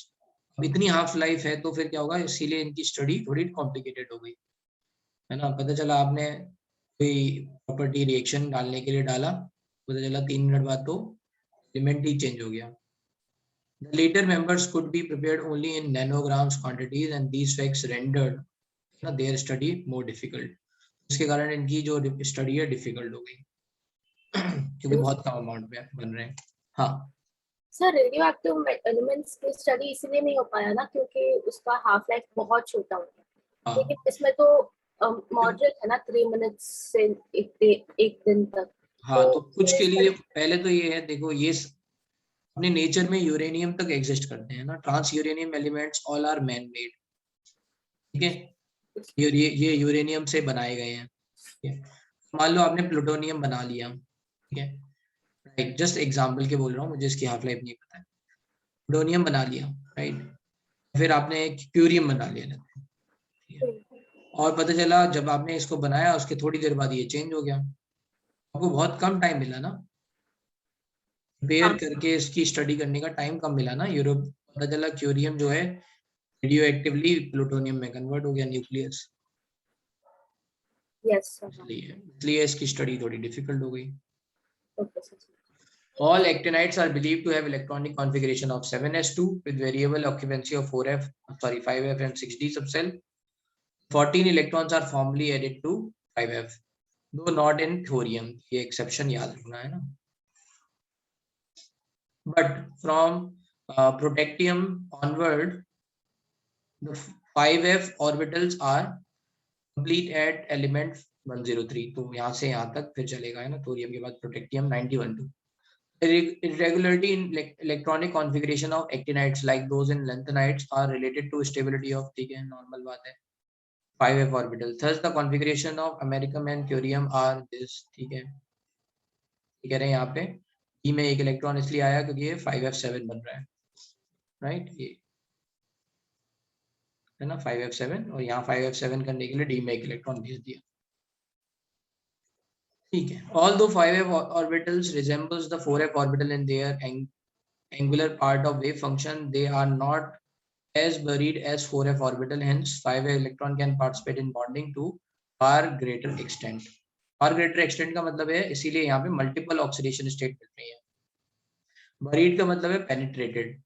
अब इतनी हाफ लाइफ है तो फिर क्या होगा, इसीलिए इनकी स्टडी थोड़ी कॉम्प्लिकेटेड हो गई, है ना। पता चला आपने कोई प्रॉपर्टी रिएक्शन डालने के लिए डाला, पता चला 3 मिनट बाद तो एलिमेंट ही चेंज हो गया। The later members could be prepared only in nanograms quantities and these facts rendered their study more difficult. इसके कारण इनकी जो स्टडी है डिफिकल्ट हो गई क्योंकि बहुत कम अमाउंट में बन रहे हैं। हाँ सर, रेडियो एक्टिव एलिमेंट्स की स्टडी इसलिए नहीं हो पाया ना क्योंकि उसका हाफ लाइफ बहुत छोटा होता है। हाँ लेकिन इसमें तो मॉडरेट है ना 3 मिनट्स से एक दिन तक। हाँ, तो कुछ ये के लिए study- पहले तो ये है, देखो ये अपने नेचर में यूरेनियम तक एग्जिस्ट करते हैं ना, transuranium elements all are man made, ठीक है, ये यूरेनियम से बनाए गए हैं, ठीक है। मान लो आपने प्लूटोनियम बना लिया, ठीक है, राइट, जस्ट एग्जांपल के बोल रहा हूँ, मुझे इसकी हाफ लाइफ नहीं पता है, प्लूटोनियम बना लिया, राइट, फिर आपने क्यूरियम बना लिया, ठीक है? और पता चला जब आपने इसको बनाया उसके थोड़ी देर बाद ये चेंज हो गया, आपको बहुत कम टाइम मिला ना, कंपेयर हाँ करके इसकी स्टडी करने का टाइम कम मिला ना, यूरोप पता चला क्यूरियम जो है रेडियो एक्टिवली प्लूटोनियम में कन्वर्ट हो गया, न्यूक्लियस, यस इसलिए इसकी स्टडी थोड़ी डिफिकल्ट हो गई। Okay sir. All actinides are believed to have electronic configuration of 7s2 with variable occupancy of 5f and 6d subcell. 14 electrons are formally added to 5f, though not in thorium. ये exception याद रखना है ना। But from protactium onward, the 5f orbitals are complete at element 103. तो यहाँ से यहाँ तक फिर चलेगा है ना, थोरियम के बाद प्रोटेक्टियम 91. Irregularity in electronic configuration of actinides like those in lanthanides are related to stability of, ठीक है, normal बात है, 5f orbital. Thus the configuration of americium and thorium are this, ठीक है, कह रहे हैं यहाँ पे E में एक इलेक्ट्रॉन इसलिए आया क्योंकि ये 5f7 बन रहा है, राइट, ये है ना 5f7, और यहाँ 5f7 करने के लिए D में एक इलेक्ट्रॉन भेज दिया, ठीक है। Although 5f orbitals resembles the 4f orbital in their angular part of wave function, they are not as buried as 4f orbital. Hence 5f electron can participate in bonding to far greater extent. far greater extent का मतलब है, इसीलिए यहाँ पे multiple oxidation state मिल रही है। Buried का मतलब है पेनिट्रेटेड,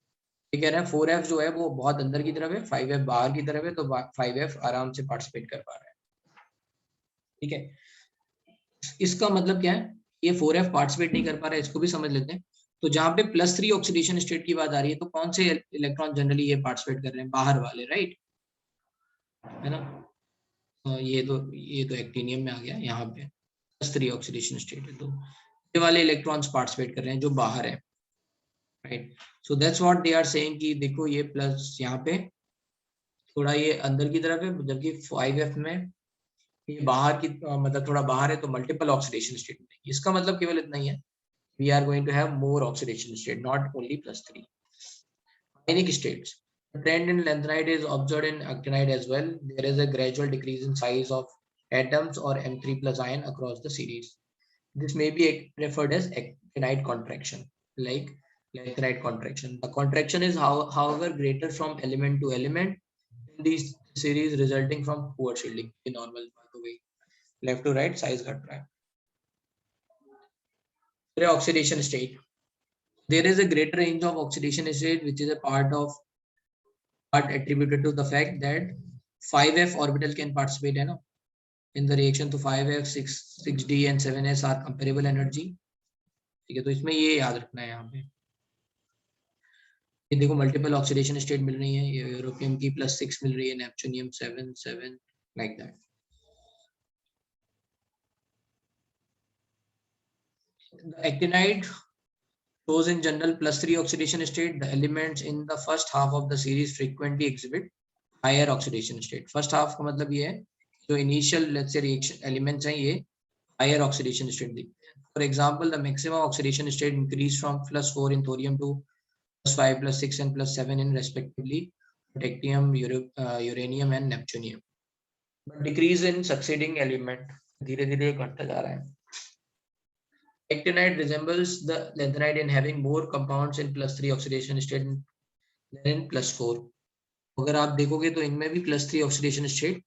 ये कह रहे हैं 4f जो है वो बहुत अंदर की तरफ है, 5f बाहर की तरफ है, तो 5f आराम से पार्टिसिपेट कर पा रहा है, ठीक है। इसका मतलब क्या है, ये 4f पार्टिसिपेट नहीं कर पा रहा है, इसको भी समझ लेते हैं। तो जहाँ पे +3 ऑक्सीडेशन स्टेट की बात आ रही है, तो कौन से इलेक्ट्रॉन जनरली ये पार्टिसिपेट कर रहे हैं, बाहर वाले, राइट, है ना। ये तो एक्टिनियम में आ गया, यहाँ पे +3 ऑक्सीडेशन स्टेट है, तो ये वाले इलेक्ट्रॉन्स पार्टिसिपेट कर रहे हैं जो बाहर है, right. So that's what they are saying कि देखो ये प्लस यहाँ पे थोड़ा ये अंदर की तरफ है, जबकि 5f में ये बाहर की मतलब थोड़ा बाहर है, तो मल्टीपल ऑक्सीडेशन स्टेट में, इसका मतलब केवल इतना ही है, we are going to have more oxidation state, not only +3. Ionic states. The trend in lanthanide is observed in actinide as well. There is a gradual decrease in size of atoms or M3 plus ion across the series. This may be referred as actinide contraction, like lanthanide contraction. The contraction is however greater from element to element in these series, resulting from poor shielding. In normal way, left to right size घट रहा है. Oxidation state. There is a greater range of oxidation state, which is a part attributed to the fact that 5f orbital can participate, है ना, in the reaction to 5f, 6d and 7s are comparable energy, ठीक है। तो इसमें ये याद रखना है, यहाँ पे ये देखो मल्टीपल ऑक्सीडेशन स्टेट मिल रही है, ये यूरोपियम की +6 मिल रही है, neptunium 7 like that. Actinide shows in general +3 oxidation state. The elements in the first half of the series frequently exhibit higher oxidation state. First half का मतलब ये है जो initial let's say reaction elements हैं, ये higher oxidation state दिखते हैं। For example, the maximum oxidation state increased from +4 in thorium to +5, +6 and +7 in respectively protactium, uranium and neptunium, but decrease in succeeding element, धीरे धीरे घटता जा रहा है। Actinide resembles the lanthanide in having more compounds in +3 oxidation state than in +4. अगर आप देखोगे तो इनमें भी +3 ऑक्सीडेशन स्टेट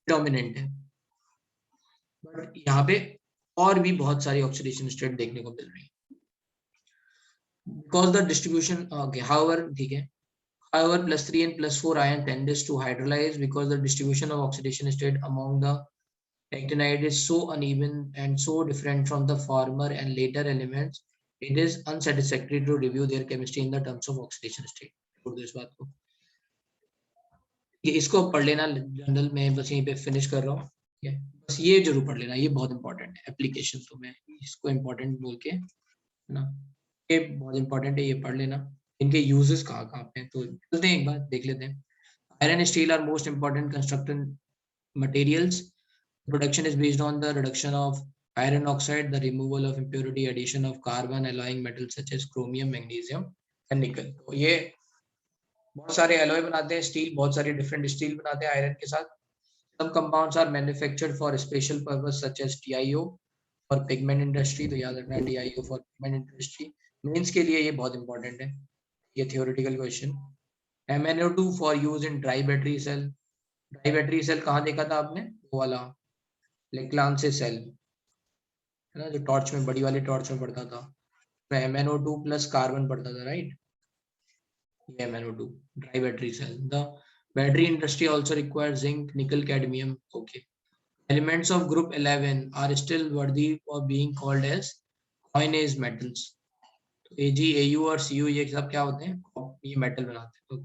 डोमिनेंट है, बट यहाँ पे और भी बहुत सारी ऑक्सीडेशन स्टेट देखने को मिल रही है, बिकॉज द डिस्ट्रीब्यूशन however, ठीक है, however +3 and +4 ion tends to hydrolyze because the distribution of oxidation state among the actinide is so uneven and so different from the former and later elements, it is unsatisfactory to review their chemistry in the terms of oxidation state. छोड़ दो इस बात को, ये इसको पढ़ लेना general में, बस यहीं पे फिनिश कर रहा हूँ। ठीक है, बस ये जरूर पढ़ लेना, ये बहुत इंपॉर्टेंट है। एप्लीकेशन तो मैं इसको इम्पोर्टेंट बोल के ना, ये बहुत इंपॉर्टेंट है, ये पढ़ लेना। इनके यूजेस कहाँ कहाँ पे हैं तो चलते हैं एक बार देख लेते हैं। Iron and steel are most important construction materials. Production is based on the reduction of iron oxide, the removal of impurity, addition of carbon, alloying metals such as chromium, magnesium and nickel. तो ये बहुत सारे alloy बनाते हैं steel, बहुत सारी different steel बनाते हैं आयरन के साथ। Some compounds are manufactured for special purpose such as TiO for pigment industry, तो याद रखना TiO for pigment industry। Mains के लिए ये बहुत इंपॉर्टेंट है, ये theoretical question। MnO2 for use in dry battery cell। Dry battery cell कहाँ देखा था आपने, वो वाला लेक्लांसे सेल है ना, जो टॉर्च में, बड़ी वाली टॉर्च में पड़ता था, तो MnO2 प्लस कार्बन पड़ता था, राइट। ये MnO2 dry battery cell. The battery industry also requires zinc, nickel, cadmium. Okay, elements of group 11 are still worthy of being called as coinage metals. तो Ag, Au और Cu ये सब क्या होते हैं, ये मेटल बनाते हैं, तो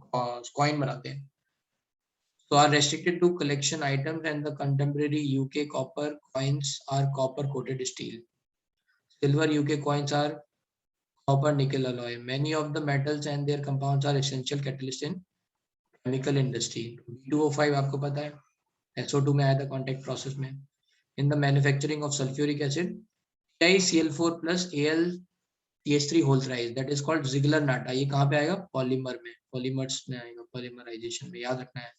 कॉइन बनाते हैं। So are restricted to collection items and the contemporary UK copper coins are copper coated steel. Silver UK coins are copper nickel alloy. Many of the metals and their compounds are essential catalysts in chemical industry. B2O5 आपको पता है, SO2 में आया था contact process में। In the manufacturing of sulfuric acid, ClCl4 plus AlCH3 whole thrice, that is called Ziegler-Natta। ये कहाँ पे आएगा, पॉलीमर में, पॉलीमर्स में आएगा, पॉलीमराइजेशन में, याद रखना है।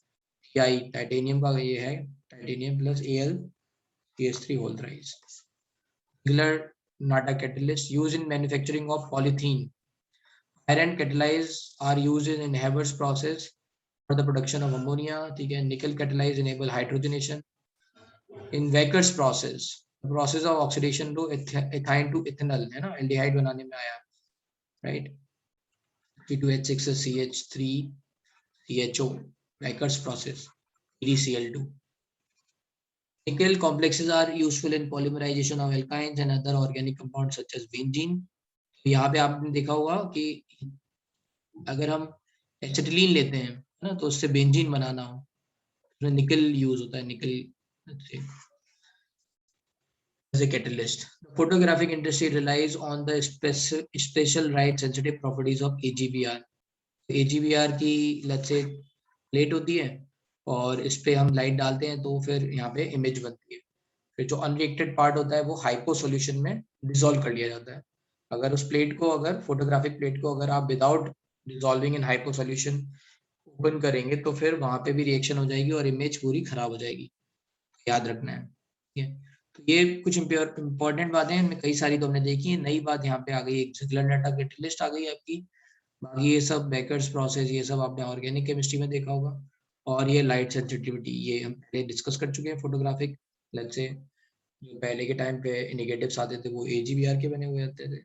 टाइटेनियम का ये है, titanium plus AlCH3 whole thrice। Ziegler-Natta catalyst used in manufacturing of polythene। Iron catalysts are used in Haber's process for the production of ammonia, ठीक है। Nickel catalysts enable hydrogenation। In Wacker's process, the process of oxidation to ethyne to ethanol है ना, aldehyde बनाने में आया, right। C2H6CH3CHO, Wacker's process, PdCl2। Nickel complexes are useful in polymerization of alkynes and other organic compounds such as benzene। यहाँ पे आपने देखा होगा कि अगर हम एसिटिलीन लेते हैं ना, तो उससे बेंजीन बनाना हो, उसमें निकल यूज होता है, निकल as a catalyst। The photographic industry relies on the special right sensitive properties of AGBR। AGBR की let's say प्लेट होती है और इस पे हम लाइट डालते हैं तो फिर यहाँ पे इमेज बनती है। फिर जो अनरिएक्टेड पार्ट होता है वो हाइपो सॉल्यूशन में डिसॉल्व कर लिया जाता है। अगर उस प्लेट को, अगर फोटोग्राफिक प्लेट को अगर आप विदाउट डिसॉल्विंग इन हाइपो सॉल्यूशन ओपन करेंगे तो फिर वहां पे भी रिएक्शन हो जाएगी और इमेज पूरी खराब हो जाएगी, याद रखना है। ठीक है, तो ये कुछ इंपॉर्टेंट बातें हैं, इनमें कई सारी तो हमने देखी है। नई बात यहाँ पे आ गई, एक ज़िग्लर-नाटा कैटलिस्ट आ गई आपकी। बाकी ये सब बेकर्स प्रोसेस, ये सब आपने ऑर्गेनिक केमिस्ट्री में देखा होगा। और ये लाइट सेंसिटिविटी, ये हम पहले डिस्कस कर चुके हैं। फोटोग्राफिक लेट्स से जो पहले के टाइम पे नेगेटिव्स आते थे वो AGBR के बने हुए आते थे।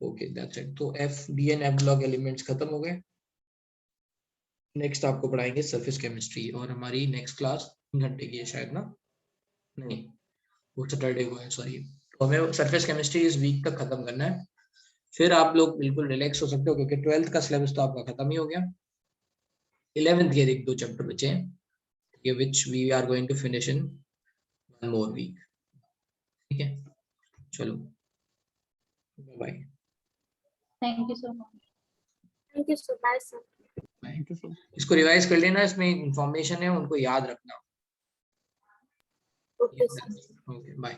Okay, that's it. तो F, D and F block elements खत्म हो गए। नेक्स्ट आपको पढ़ाएंगे सरफेस केमिस्ट्री, और हमारी नेक्स्ट क्लास 3 घंटे की है शायद ना, नहीं वो सैटरडे को है, सॉरी। तो हमें सरफेस केमिस्ट्री इस वीक तक खत्म करना है, फिर आप लोग बिल्कुल रिलैक्स हो सकते हो क्योंकि 12th का सिलेबस तो आपका खत्म ही हो गया। 11th के एक दो चैप्टर बचे हैं, which we are going to finish in 1 more week। ठीक है, चलो bye. Thank you so much. Thank you so much, sir. इसको रिवाइज कर लेना, इसमें इंफॉर्मेशन है उनको याद रखना। Okay, sir. Okay, bye.